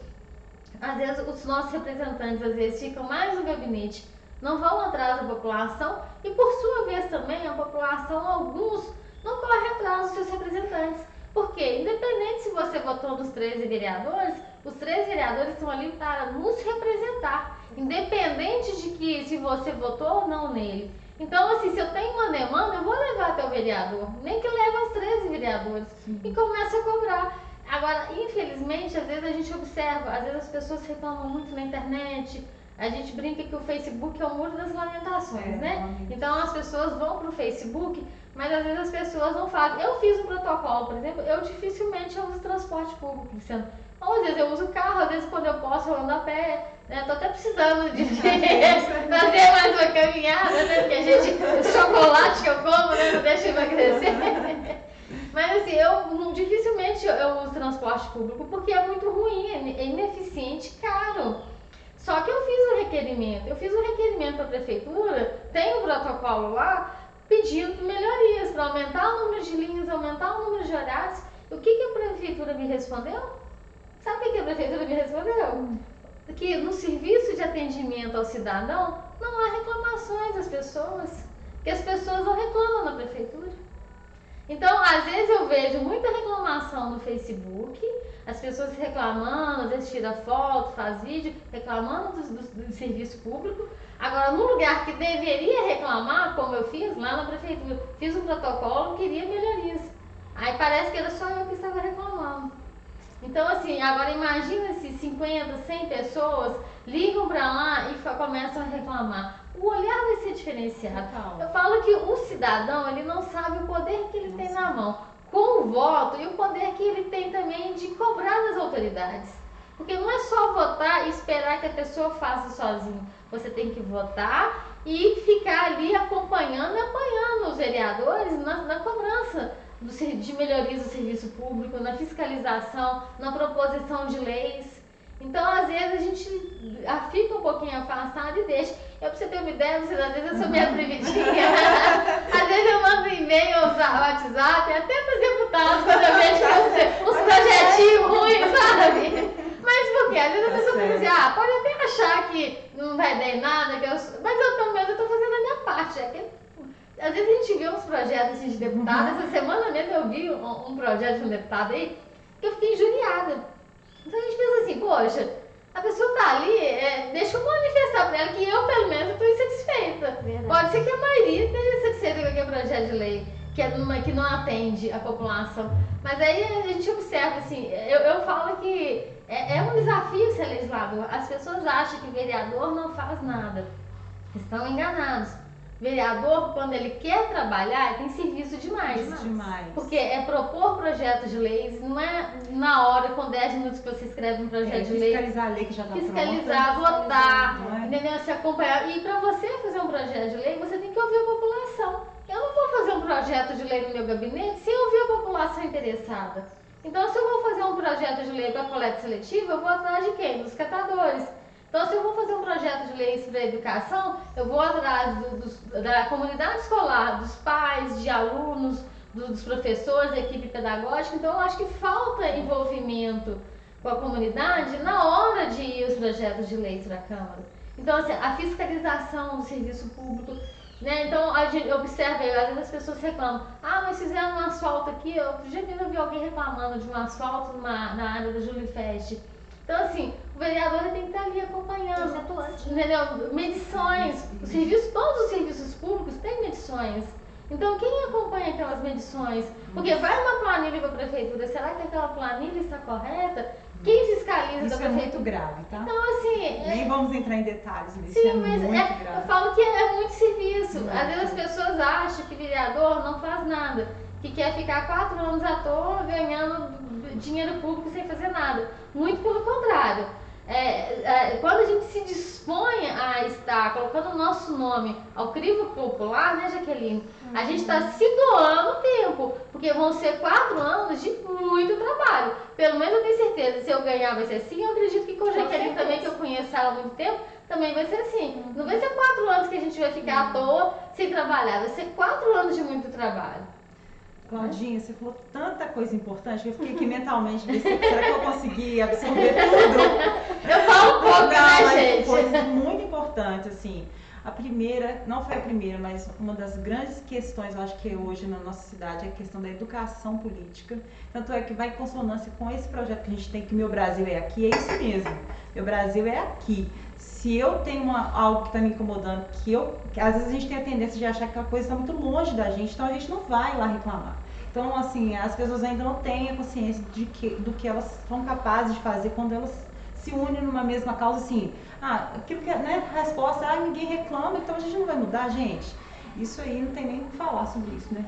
Às vezes os nossos representantes, às vezes, ficam mais no gabinete, não vão atrás da população e, por sua vez, também a população, alguns, não corre atrás dos seus representantes. Porque, independente se você votou nos 13 vereadores, os 13 vereadores estão ali para nos representar, independente de que se você votou ou não nele. Então, assim, se eu tenho uma demanda, eu vou levar até o vereador, nem que leve aos 13 vereadores, e começo a cobrar. Agora, infelizmente, às vezes a gente observa, às vezes as pessoas reclamam muito na internet, a gente brinca que o Facebook é o muro das lamentações, né? Então as pessoas vão para o Facebook, mas às vezes as pessoas não fazem. Eu fiz um protocolo, por exemplo, eu dificilmente uso transporte público, Luciano. Ou às vezes eu uso carro, às vezes quando eu posso eu ando a pé, né? Tô até precisando de fazer mais uma caminhada, né? Porque a gente, o chocolate que eu como, né? Não deixa emagrecer. Mas assim, dificilmente eu uso transporte público porque é muito ruim, é ineficiente e caro. Só que eu fiz um requerimento para a prefeitura, tem um protocolo lá, pedindo melhorias para aumentar o número de linhas, aumentar o número de horários. O que a prefeitura me respondeu? Sabe o que a prefeitura me respondeu? Que no serviço de atendimento ao cidadão não há reclamações das pessoas, que as pessoas não reclamam na prefeitura. Então, às vezes eu vejo muita reclamação no Facebook, as pessoas reclamando, às vezes tira foto, faz vídeo, reclamando do serviço público. Agora, no lugar que deveria reclamar, como eu fiz lá na prefeitura, fiz um protocolo, queria melhorias. Aí parece que era só eu que estava reclamando. Então, assim, agora imagina se 50, 100 pessoas ligam para lá e começam a reclamar. O olhar vai ser diferenciado. Eu falo que o cidadão, ele não sabe o poder que ele tem na mão, com o voto e o poder que ele tem também de cobrar das autoridades. Porque não é só votar e esperar que a pessoa faça sozinho. Você tem que votar e ficar ali acompanhando e apoiando os vereadores na cobrança de melhorias do serviço público, na fiscalização, na proposição de leis. Então, às vezes, a gente fica um pouquinho afastado e deixa. Pra você ter uma ideia, às vezes eu sou meio atrevidinha. Às vezes eu mando e-mail, WhatsApp, até para os deputados, quando eu vejo uns projetinhos ruins, sabe? Mas por quê? Às vezes a pessoa pensa assim, pode até achar que não vai dar em nada, mas eu pelo menos estou fazendo a minha parte. Às vezes a gente vê uns projetos assim, de deputado, essa semana mesmo eu vi um projeto de um deputado aí, que eu fiquei injuriada. Então a gente pensa assim, poxa, a pessoa tá ali, deixa eu manifestar para ela que eu, pelo menos, estou insatisfeita. Verdade. Pode ser que a maioria esteja insatisfeita com aquele projeto de lei, que não atende a população. Mas aí a gente observa, assim, eu falo que é um desafio ser legislador. As pessoas acham que o vereador não faz nada. Estão enganados. Vereador, quando ele quer trabalhar, tem serviço demais. Porque é propor projetos de leis, não é na hora, com 10 minutos que você escreve um projeto de lei. Fiscalizar a lei que já está pronta. Fiscalizar, votar, entendeu? Se acompanhar. E para você fazer um projeto de lei, você tem que ouvir a população. Eu não vou fazer um projeto de lei no meu gabinete sem ouvir a população interessada. Então, se eu vou fazer um projeto de lei para coleta seletiva, eu vou atrás de quem? Dos catadores. Então, se eu vou fazer um projeto de lei sobre a educação, eu vou atrás da comunidade escolar, dos pais, de alunos, dos professores, da equipe pedagógica. Então, eu acho que falta envolvimento com a comunidade na hora de ir os projetos de lei para a Câmara. Então, assim, a fiscalização do serviço público, né? Então, a gente observa, às vezes as pessoas reclamam, mas fizeram um asfalto aqui, eu já vi alguém reclamando de um asfalto na área da Julifest. Então, assim, o vereador tem que estar ali acompanhando, entendeu? Medições, todos os serviços públicos têm medições. Então, quem acompanha aquelas medições? Porque vai uma planilha para a prefeitura, será que aquela planilha está correta? Quem fiscaliza da prefeitura? Isso é muito grave, tá? Então, assim... Nem vamos entrar em detalhes nisso, sim, mas muito grave. Eu falo que é muito serviço. Às vezes as pessoas acham que vereador não faz nada, que quer ficar 4 anos à toa ganhando dinheiro público sem fazer nada. Muito pelo contrário. quando a gente se dispõe a estar colocando o nosso nome ao crivo popular, né, Jaqueline? A gente está se doando tempo, porque vão ser 4 anos de muito trabalho. Pelo menos eu tenho certeza, se eu ganhar vai ser assim, eu acredito que com a Jaqueline também, que eu conheço ela há muito tempo, também vai ser assim. Não vai ser 4 anos que a gente vai ficar à toa sem trabalhar, vai ser 4 anos de muito trabalho. Claudinha, você falou tanta coisa importante que eu fiquei aqui mentalmente pensando, será que eu consegui absorver tudo? Eu falo pouco, né, gente? Coisas muito importantes, assim. A primeira, não foi a primeira, mas uma das grandes questões, eu acho que hoje na nossa cidade, é a questão da educação política. Tanto é que vai em consonância com esse projeto que a gente tem, que Meu Brasil é Aqui, é isso mesmo. Meu Brasil é aqui. Se eu tenho algo que está me incomodando, que às vezes a gente tem a tendência de achar que a coisa está muito longe da gente, então a gente não vai lá reclamar. Então, assim, as pessoas ainda não têm a consciência do que elas são capazes de fazer quando elas se unem numa mesma causa, assim. Aquilo que, né, a resposta, ninguém reclama, então a gente não vai mudar, gente. Isso aí não tem nem o que falar sobre isso, né?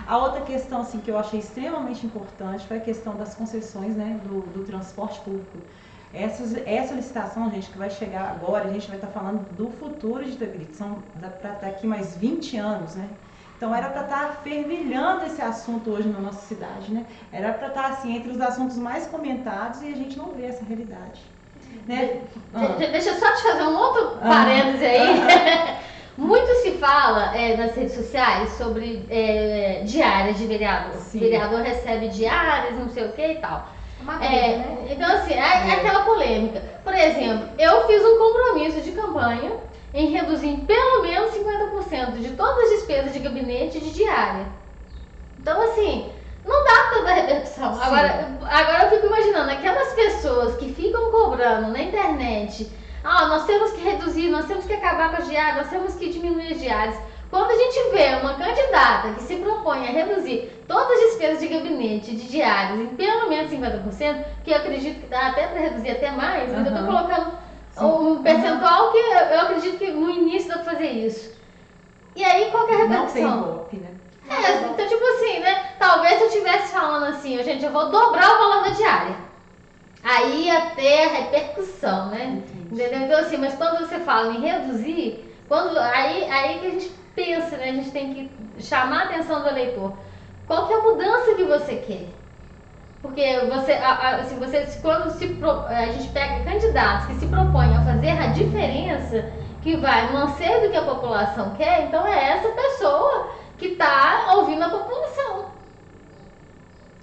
A outra questão, assim, que eu achei extremamente importante foi a questão das concessões, né, do transporte público. Essa licitação, gente, que vai chegar agora, a gente vai estar falando do futuro de Itagrite, são para daqui mais 20 anos, né? Então era para estar fervilhando esse assunto hoje na nossa cidade, né? Era para estar, assim, entre os assuntos mais comentados e a gente não vê essa realidade. Né? Deixa eu só te fazer um outro parêntese aí. Muito se fala nas redes sociais sobre diárias de vereador. Sim. O vereador recebe diárias, não sei o que e tal. Né? Então, assim, é aquela polêmica. Por exemplo, eu fiz um compromisso de campanha em reduzir em pelo menos 50% de todas as despesas de gabinete de diária. Então, assim, não dá tanta repercussão. Agora eu fico imaginando aquelas pessoas que ficam cobrando na internet: nós temos que reduzir, nós temos que acabar com as diárias, nós temos que diminuir as diárias. Quando a gente vê uma candidata que se propõe a reduzir todas as despesas de gabinete de diárias em pelo menos 50%, que eu acredito que dá até para reduzir até mais, mas eu estou colocando um percentual que eu acredito que no início dá para fazer isso. E aí, qual que é a repercussão? Não tem golpe, né? Então, tipo assim, né? Talvez se eu estivesse falando assim, gente, eu vou dobrar o valor da diária. Aí ia ter a repercussão, né? Entendeu? Então, assim, mas quando você fala em reduzir, aí que a gente pensa, né? A gente tem que chamar a atenção do eleitor. Qual que é a mudança que você quer? Porque quando a gente pega candidatos que se propõem a fazer a diferença, que vai não ser do que a população quer, então é essa pessoa que está ouvindo a população.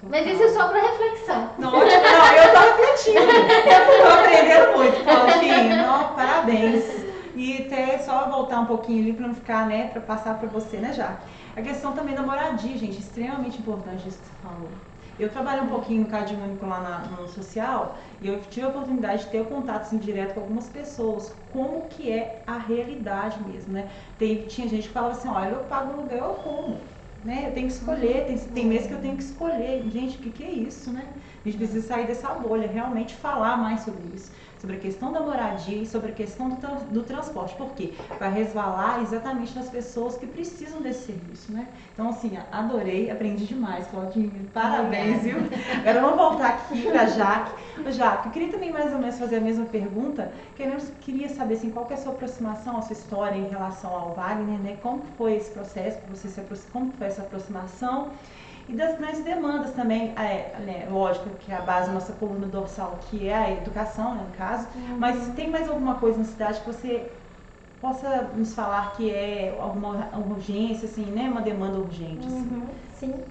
Mas isso é só para reflexão. Não, eu estou refletindo. Eu estou aprendendo muito, Claudinha. Parabéns. E até só voltar um pouquinho ali para não ficar, né, para passar para você, né, Jaque? A questão também da moradia, gente, extremamente importante isso que você falou. Eu trabalhei um pouquinho no Cadinho Único lá no social e eu tive a oportunidade de ter contato assim, direto com algumas pessoas, como que é a realidade mesmo, né? Tinha gente que falava assim, olha, eu pago aluguel, eu como, né? Eu tenho que escolher, tem meses que eu tenho que escolher. Gente, o que é isso, né? A gente precisa sair dessa bolha, realmente falar mais sobre isso, sobre a questão da moradia e sobre a questão do transporte. Por quê? Vai resvalar exatamente nas pessoas que precisam desse serviço, né? Então, assim, adorei, aprendi demais, Claudinha. Parabéns, viu? Agora vamos voltar aqui para a Jaque. Jaque, eu queria também mais ou menos fazer a mesma pergunta. Queria saber, assim, qual que é a sua aproximação, a sua história em relação ao Wagner, né? Como foi esse processo, como foi essa aproximação? E das grandes demandas também, lógico que a base da nossa coluna dorsal aqui é a educação, né, no caso, mas tem mais alguma coisa na cidade que você possa nos falar que é alguma urgência, assim, né, uma demanda urgente? Assim. Sim.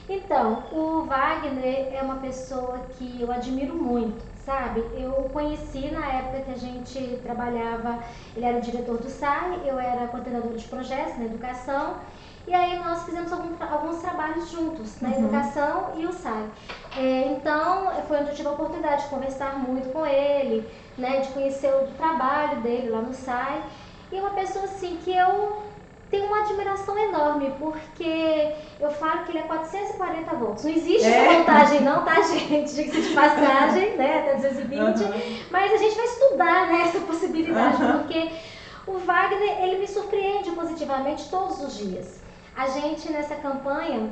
Então, o Wagner é uma pessoa que eu admiro muito, sabe? Eu o conheci na época que a gente trabalhava, ele era o diretor do SAI, eu era coordenadora de projetos na educação. E aí nós fizemos alguns trabalhos juntos, na educação e o SAI. Então, foi onde eu tive a oportunidade de conversar muito com ele, né, de conhecer o trabalho dele lá no SAI. E é uma pessoa assim que eu tenho uma admiração enorme, porque eu falo que ele é 440 volts. Não existe essa montagem não, tá, gente? Diga-se de passagem, né, até 220. Mas a gente vai estudar, né, essa possibilidade, porque o Wagner, ele me surpreende positivamente todos os dias. A gente, nessa campanha,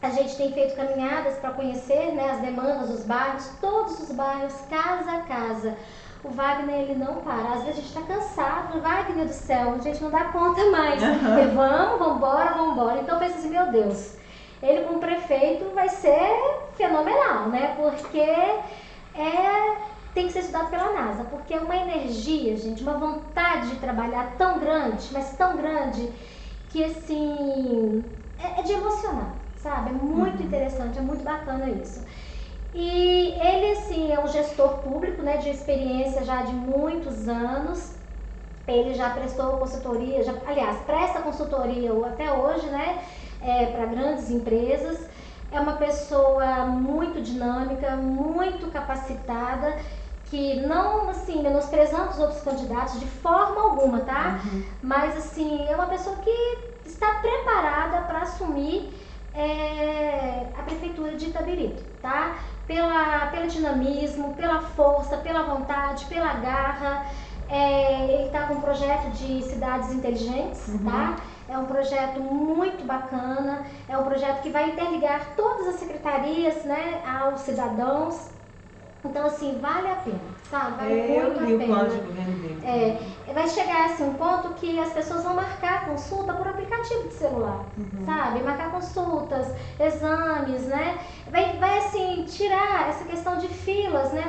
a gente tem feito caminhadas para conhecer, né, as demandas dos bairros, todos os bairros, casa a casa. o Wagner, ele não para. Às vezes a gente está cansado, Wagner do céu, a gente não dá conta mais. Vamos embora. Então eu penso assim, meu Deus, ele como prefeito vai ser fenomenal, né? Porque tem que ser estudado pela NASA, porque é uma energia, gente, uma vontade de trabalhar tão grande, mas tão grande, que assim, é de emocionar, sabe? É muito interessante, é muito bacana isso. E ele, assim, é um gestor público, né, de experiência já de muitos anos. Ele já prestou consultoria, aliás, presta consultoria até hoje, né, para grandes empresas. É uma pessoa muito dinâmica, muito capacitada, que não, assim, menosprezando os outros candidatos de forma alguma, tá? Mas, assim, é uma pessoa que está preparada para assumir a prefeitura de Itabirito, tá? Pelo dinamismo, pela força, pela vontade, pela garra. Ele está com um projeto de cidades inteligentes, tá? É um projeto muito bacana, é um projeto que vai interligar todas as secretarias, né, aos cidadãos. Então, assim, vale a pena, sabe? Vale muito a pena. Eu li o plano de governo dele. Vai chegar assim, um ponto que as pessoas vão marcar consulta por aplicativo de celular, sabe? Marcar consultas, exames, né? Vai assim, tirar essa questão de filas, né?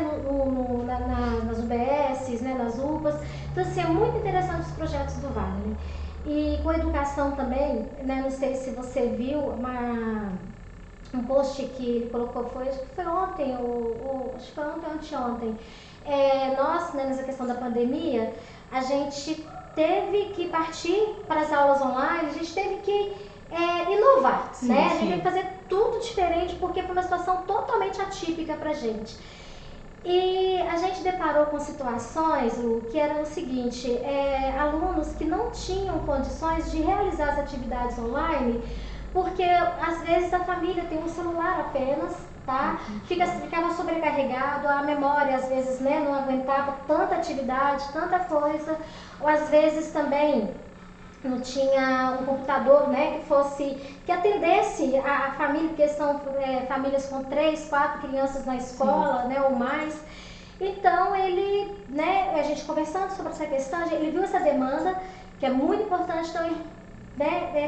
Nas UBSs, né? Nas UPAs. Então, assim, é muito interessante os projetos do Wagner. E com educação também, né? Não sei se você viu um post que ele colocou, acho que foi ontem, acho que foi ontem ou anteontem. Nós, né, nessa questão da pandemia, a gente teve que partir para as aulas online, a gente teve que inovar, né? A gente teve que fazer tudo diferente, porque foi uma situação totalmente atípica para a gente. E a gente deparou com situações, Lu, que eram o seguinte, alunos que não tinham condições de realizar as atividades online, porque às vezes a família tem um celular apenas, tá? Ficava sobrecarregado, a memória às vezes, né, não aguentava tanta atividade, tanta coisa, ou às vezes também não tinha um computador, né, que atendesse a família, porque são famílias com 3, 4 crianças na escola, né, ou mais. Então ele, né, a gente conversando sobre essa questão, ele viu essa demanda, que é muito importante, então ele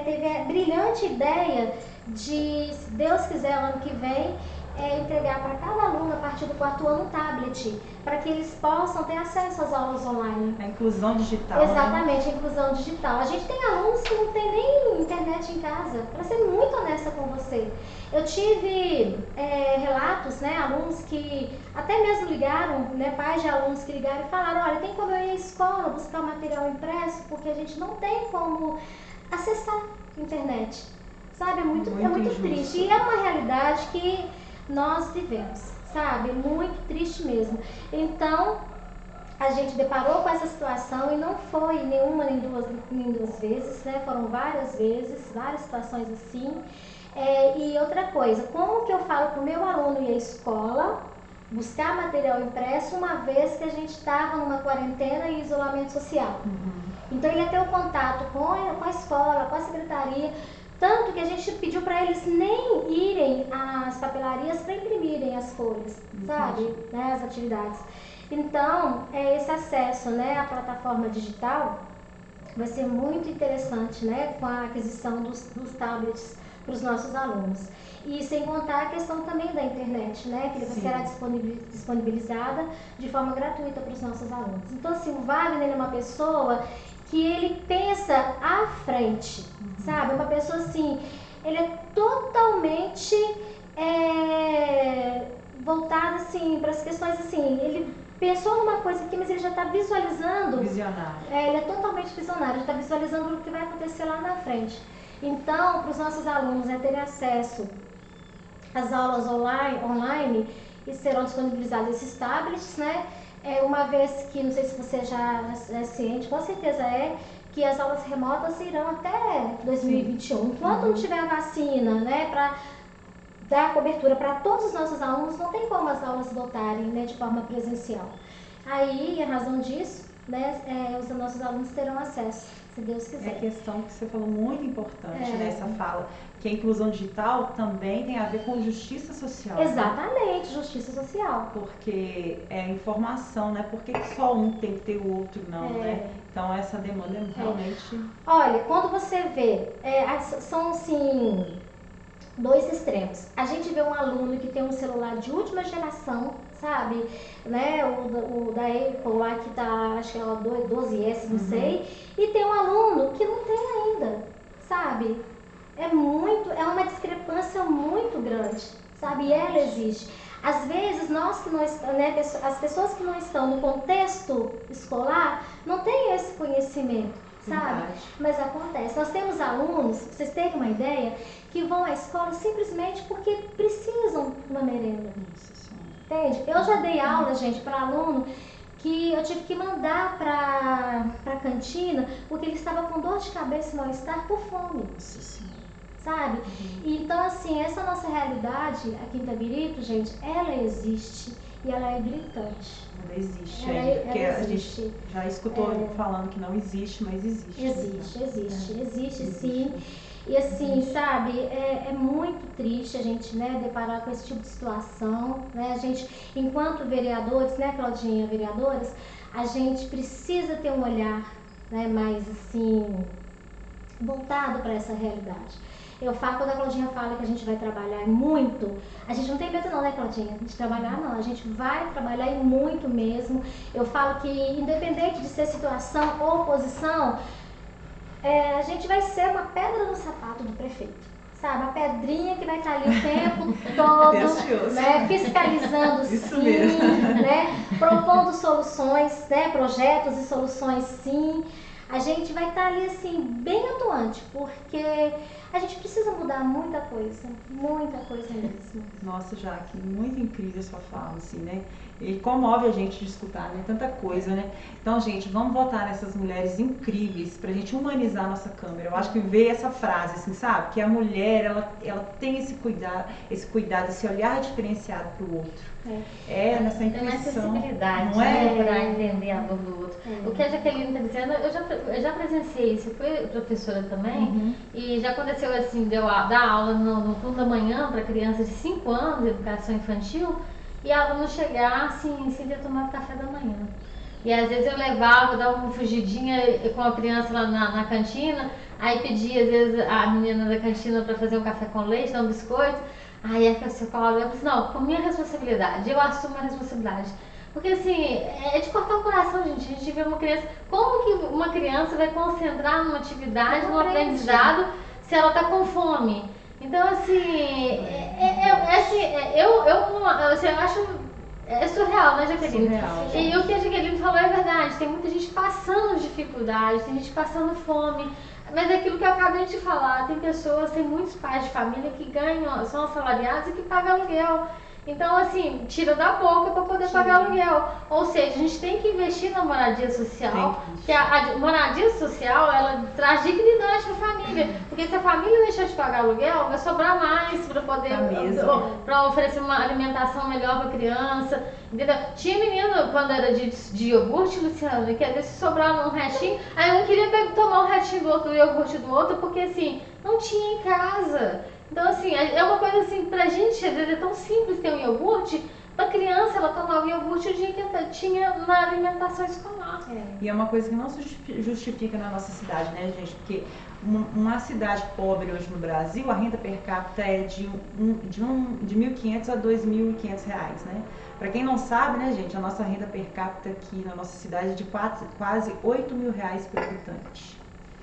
teve a brilhante ideia de, se Deus quiser, ano que vem, entregar para cada aluno, a partir do 4º ano, um tablet, para que eles possam ter acesso às aulas online. A inclusão digital. Exatamente, né? A inclusão digital. A gente tem alunos que não tem nem internet em casa, para ser muito honesta com você. Eu tive relatos, né, alunos que até mesmo ligaram, né, pais de alunos que ligaram e falaram, olha, tem como eu ir à escola buscar o material impresso, porque a gente não tem como acessar a internet, sabe? É muito triste. E é uma realidade que nós vivemos, sabe? Muito triste mesmo. Então, a gente deparou com essa situação e não foi nenhuma nem duas vezes, né? Foram várias vezes, várias situações assim. E outra coisa, como que eu falo para o meu aluno ir à escola buscar material impresso, uma vez que a gente estava numa quarentena e isolamento social? Então ele ia ter o contato com a escola, com a secretaria, tanto que a gente pediu para eles nem irem às papelarias para imprimirem as folhas, sabe? Né, as atividades. Então, esse acesso, né, à plataforma digital vai ser muito interessante, né, com a aquisição dos tablets para os nossos alunos. E sem contar a questão também da internet, né, que será disponibilizada de forma gratuita para os nossos alunos. Então, assim, o Wagner é uma pessoa que ele pensa à frente, sabe? Uma pessoa assim, ele é totalmente voltado assim para as questões assim, ele pensou numa coisa aqui, mas ele já está visualizando. Visionário. Ele é totalmente visionário, ele está visualizando o que vai acontecer lá na frente. Então, para os nossos alunos, né, terem acesso às aulas online e serão disponibilizados esses tablets, né? Uma vez que, não sei se você já é ciente, com certeza que as aulas remotas irão até 2021. Enquanto não tiver a vacina, né, para dar cobertura para todos os nossos alunos, não tem como as aulas voltarem, né, de forma presencial. Aí, em razão disso, né, os nossos alunos terão acesso se Deus É quiser. a questão que você falou muito importante nessa fala, que a inclusão digital também tem a ver com justiça social. Exatamente, justiça social. Porque é informação, né? Por que só um tem que ter o outro não, né? Então essa demanda é realmente... Olha, quando você vê, são assim, dois extremos. A gente vê um aluno que tem um celular de última geração, sabe? Né? O da Apple lá que tá, acho que é o 12S, não sei. E tem um aluno que não tem ainda, sabe? É uma discrepância muito grande, sabe? E ela existe. Às vezes, nós que não estamos, né, as pessoas que não estão no contexto escolar não têm esse conhecimento, sabe? Verdade. Mas acontece. Nós temos alunos, pra vocês terem uma ideia, que vão à escola simplesmente porque precisam de uma merenda. Nossa Senhora. Entende? Eu já dei aula, gente, para aluno que eu tive que mandar para a cantina porque ele estava com dor de cabeça e mal-estar por fome. Nossa Senhora. Sabe? Então, assim, essa nossa realidade aqui em Itabirito, gente, ela existe e ela é gritante. Ela existe, Ela a existe. gente já escutou falando que não existe, mas existe. Existe sim. E assim, sabe, é muito triste a gente, né, deparar com esse tipo de situação, né? A gente, enquanto vereadores, né, Claudinha, vereadoras, a gente precisa ter um olhar, né, mais assim, voltado para essa realidade. Eu falo, quando a Claudinha fala que a gente vai trabalhar muito, a gente não tem medo não, né, Claudinha? De trabalhar não, a gente vai trabalhar e muito mesmo. Eu falo que independente de ser situação ou oposição, a gente vai ser uma pedra no sapato do prefeito. Sabe, a pedrinha que vai estar ali o tempo todo, né, fiscalizando sim, né, propondo soluções, né, projetos e soluções sim. A gente vai estar ali assim, bem atuante, porque a gente precisa mudar muita coisa mesmo. Nossa, Jaque, muito incrível a sua fala, assim, né? E comove a gente de escutar, né? Tanta coisa, né? Então, gente, vamos votar nessas mulheres incríveis pra gente humanizar a nossa Câmara. Eu acho que ver essa frase, assim, sabe? Que a mulher, ela tem esse cuidado, esse olhar diferenciado pro outro. Nessa Tem intuição. mais sensibilidade, não é? né, para entender a dor do outro. O que a Jaqueline está dizendo, eu já presenciei isso, eu fui professora também, e já aconteceu assim, dar aula no turno da manhã para crianças de 5 anos, educação infantil, e a aluna chegar assim, sem ter tomado café da manhã. E às vezes eu levava, dava uma fugidinha com a criança lá na cantina, aí pedia às vezes a menina da cantina para fazer um café com leite, dar um biscoito. Aí a psicóloga falou assim, não, com minha responsabilidade, eu assumo a responsabilidade. Porque assim, é de cortar o coração, gente. A gente vê uma criança, como que uma criança vai concentrar numa atividade, num aprendizado, se ela está com fome? Então assim, eu acho surreal, né, Jaqueline? Surreal. E o que a Jaqueline falou é verdade, tem muita gente passando dificuldade, tem gente passando fome. Mas é aquilo que eu acabei de falar, tem pessoas, tem muitos pais de família que ganham, são assalariados e que pagam aluguel. Então, assim, tira da boca para poder pagar aluguel. Ou seja, a gente tem que investir na moradia social, que a moradia social, ela traz dignidade para a família. Porque se a família deixar de pagar aluguel, vai sobrar mais para poder para oferecer uma alimentação melhor para a criança. Entendeu? Tinha menino, quando era de iogurte, Luciana, que às vezes sobrava um restinho, aí um queria tomar um restinho do outro, do iogurte do outro, porque assim, não tinha em casa. Então assim, é uma coisa assim, pra gente, às vezes é tão simples ter um iogurte, pra criança ela tomava o iogurte o dia que tinha na alimentação escolar. E é uma coisa que não se justifica na nossa cidade, né, gente? Porque uma cidade pobre hoje no Brasil, a renda per capita é de R$1.500 a R$2.500, né? Para quem não sabe, né, gente, a nossa renda per capita aqui na nossa cidade é de quase R$8.000 por habitante.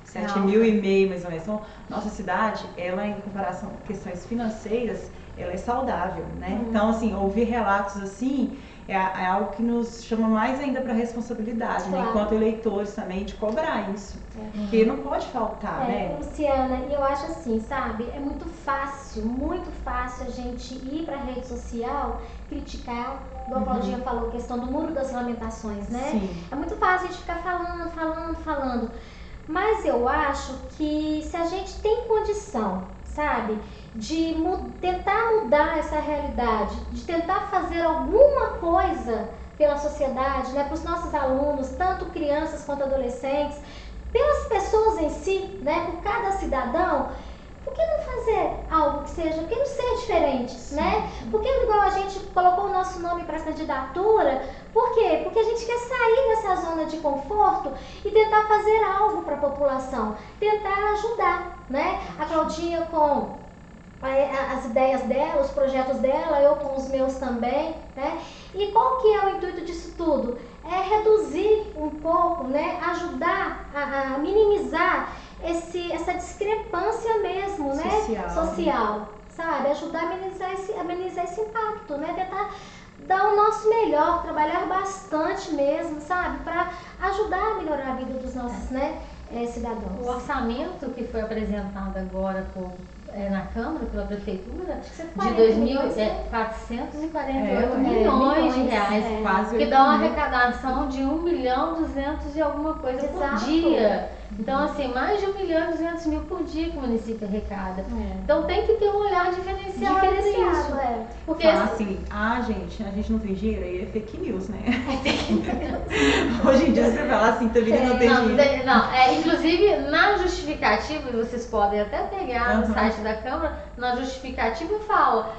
7.500 mais ou menos. Então, nossa cidade, ela em comparação com questões financeiras, ela é saudável, né? Então, assim, ouvir relatos assim é algo que nos chama mais ainda para responsabilidade, né? Enquanto eleitores também, de cobrar isso. Porque não pode faltar, né? Luciana, eu acho assim, sabe? É muito fácil a gente ir para a rede social criticar, igual a Claudinha falou, a questão do muro das lamentações, né? Sim. É muito fácil a gente ficar falando. Mas eu acho que se a gente tem condição, sabe, de tentar mudar essa realidade, de tentar fazer alguma coisa pela sociedade, né, para os nossos alunos, tanto crianças quanto adolescentes, pelas pessoas em si, né, por cada cidadão. Por que não fazer algo por que não ser diferente, né? Porque igual a gente colocou o nosso nome para candidatura, por quê? Porque a gente quer sair dessa zona de conforto e tentar fazer algo para a população, tentar ajudar, né? A Claudinha com as ideias dela, os projetos dela, eu com os meus também, né? E qual que é o intuito disso tudo? É reduzir um pouco, né? Ajudar a minimizar essa discrepância mesmo, né? Social, sabe? Ajudar a amenizar esse impacto, né? Tentar dar o nosso melhor, trabalhar bastante mesmo, sabe? Para ajudar a melhorar a vida dos nossos, né, cidadãos. O orçamento que foi apresentado agora na Câmara, pela Prefeitura, de 448 milhões de reais, quase que dá uma arrecadação de 1.200.000 e alguma coisa por dia. Então, assim, mais de 1.200.000 por dia que o município arrecada. Então, tem que ter um olhar diferenciado nisso. Porque assim, gente, a gente não tem dinheiro, aí é fake news, né? Hoje em dia você fala assim, também não tem dinheiro. Inclusive, na justificativa, vocês podem até pegar no site da Câmara, na justificativa fala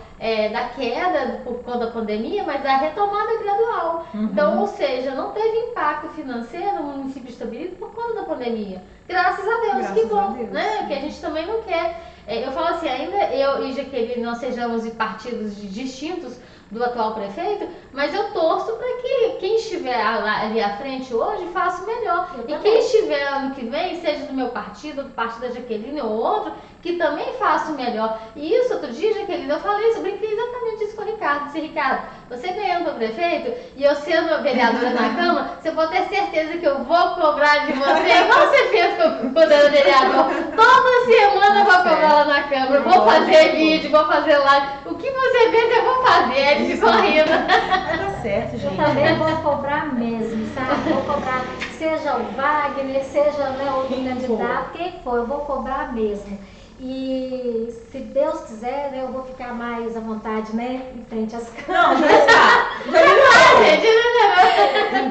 da queda por conta da pandemia, mas da retomada gradual. Então, ou seja, não teve impacto financeiro no município estabelecido por conta da pandemia. Graças a Deus, que bom, né? Que a gente também não quer. Eu falo assim, ainda eu e Jaqueline, nós sejamos de partidos distintos do atual prefeito, mas eu torço para que quem estiver ali à frente hoje faça o melhor. E quem estiver ano que vem, seja do meu partido, do partido da Jaqueline ou outro, que também faça o melhor. E isso, outro dia, Jaqueline, eu falei isso, eu brinquei exatamente isso com o Ricardo. Disse, Ricardo, você ganhando para prefeito e eu sendo vereadora na Câmara, você pode ter certeza que eu vou cobrar de você, igual você fez quando era vereador. Toda semana eu vou cobrar lá na Câmara, vou fazer vídeo, vou fazer live. O que você fez, eu vou fazer. Ele ficou rindo. Tá certo, gente. Eu também vou cobrar mesmo, sabe? Vou cobrar, seja o Wagner, seja, né, outro candidato, quem for, eu vou cobrar mesmo. E se Deus quiser, né, eu vou ficar mais à vontade, né, em frente às câmeras. Não, já está.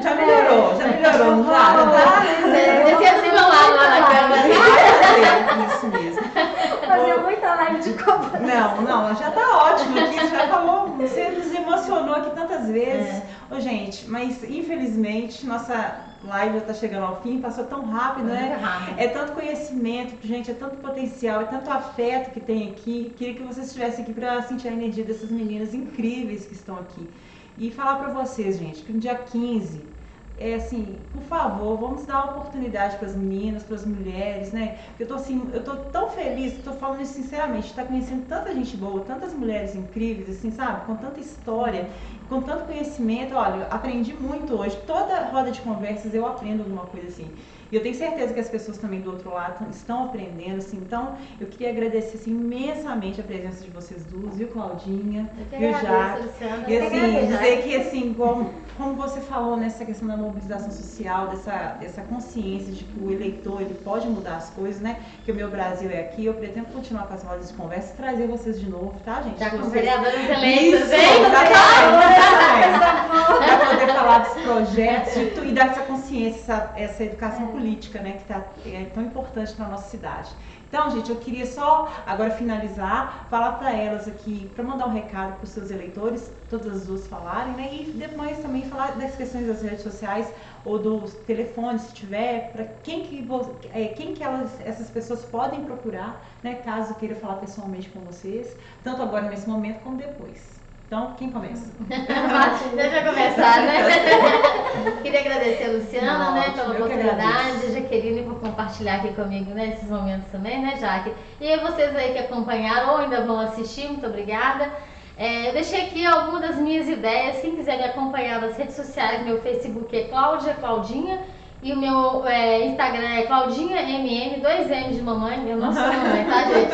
Já melhorou, não já? Descia do meu lado lá na câmera. Isso mesmo. Fazer muita live de cobrança. Não, já tá ótimo aqui, você já falou, você nos emocionou aqui tantas vezes. Ô, gente, mas infelizmente nossa live já tá chegando ao fim, passou tão rápido, né? É tanto conhecimento, gente, é tanto potencial, é tanto afeto que tem aqui. Queria que vocês estivessem aqui para sentir a energia dessas meninas incríveis que estão aqui. E falar para vocês, gente, que no dia 15, assim, por favor, vamos dar oportunidade para as meninas, para as mulheres, né? Eu tô tão feliz, tô falando isso sinceramente, tá conhecendo tanta gente boa, tantas mulheres incríveis, assim, sabe? Com tanta história, com tanto conhecimento. Olha, eu aprendi muito hoje. Toda roda de conversas eu aprendo alguma coisa assim. E eu tenho certeza que as pessoas também do outro lado estão aprendendo, assim. Então, eu queria agradecer assim, imensamente a presença de vocês duas, viu, Claudinha? Viu, Jaque? E assim, dizer que, assim, como você falou nessa questão da mobilização social, dessa consciência de que o eleitor ele pode mudar as coisas, né? Que o meu Brasil é aqui. Eu pretendo continuar com as rodas de conversa e trazer vocês de novo, tá, gente? Já com vereadoras eleitas, hein? Para poder falar dos projetos e dar essa consciência, essa educação política, né, que é tão importante para a nossa cidade. Então, gente, eu queria só agora finalizar, falar para elas aqui, para mandar um recado para os seus eleitores, todas as duas falarem, né, e depois também falar das questões das redes sociais ou dos telefones, se tiver, para essas pessoas podem procurar, né, caso queira falar pessoalmente com vocês, tanto agora nesse momento como depois. Então, quem começa? Deixa eu começar, né? Queria agradecer a Luciana, né, pela oportunidade, a Jaqueline por compartilhar aqui comigo, né, esses momentos também, né, Jaque? E vocês aí que acompanharam ou ainda vão assistir, muito obrigada. Eu deixei aqui algumas das minhas ideias. Quem quiser me acompanhar nas redes sociais, meu Facebook é Claudinha. E o meu Instagram é ClaudinhaMM, 2 M de mamãe. Eu não sou mamãe, tá, gente?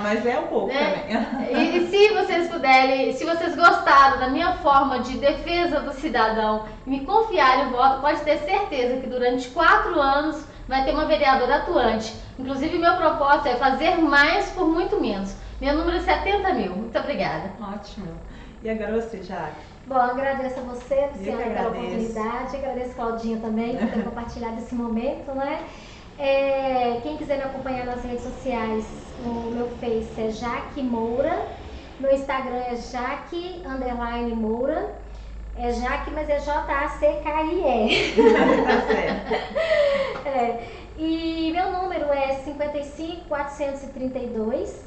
Mas é um pouco também. E se vocês puderem, se vocês gostaram da minha forma de defesa do cidadão, me confiarem o voto, pode ter certeza que durante 4 anos vai ter uma vereadora atuante. Inclusive, meu propósito é fazer mais por muito menos. Meu número é 70.000. Muito obrigada. Ótimo. E agora você, Jaque? Bom, agradeço a você, Luciana, pela agradeço. oportunidade. Agradeço a Claudinha também por ter compartilhado esse momento, né? Quem quiser me acompanhar nas redes sociais, o meu Face é Jaque Moura, meu Instagram é Jaque_Moura. É Jaque, mas é Jacie. Tá certo. E meu número é 55 432.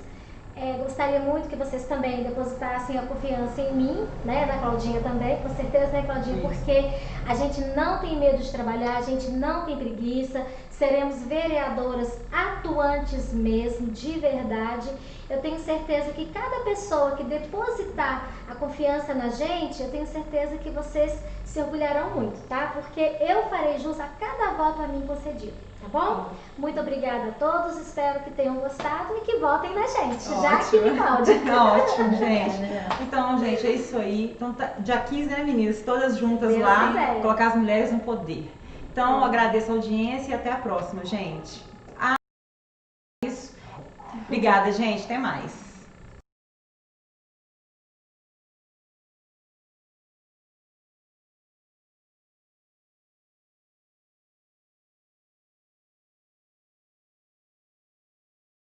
Gostaria muito que vocês também depositassem a confiança em mim, né, na Claudinha também, com certeza, né, Claudinha? Isso. Porque a gente não tem medo de trabalhar, a gente não tem preguiça, seremos vereadoras atuantes mesmo, de verdade. Eu tenho certeza que cada pessoa que depositar a confiança na gente, eu tenho certeza que vocês se orgulharão muito, tá? Porque eu farei jus a cada voto a mim concedido, tá bom? Muito obrigada a todos, espero que tenham gostado e que votem na gente. Jaque e Cláudia. Ótimo, gente. Então, gente, é isso aí. Então, dia 15, né, meninas? Todas juntas Deus lá, quiser. colocar as mulheres no poder. Então, agradeço a audiência e até a próxima, gente. Isso. Obrigada, gente. Até mais.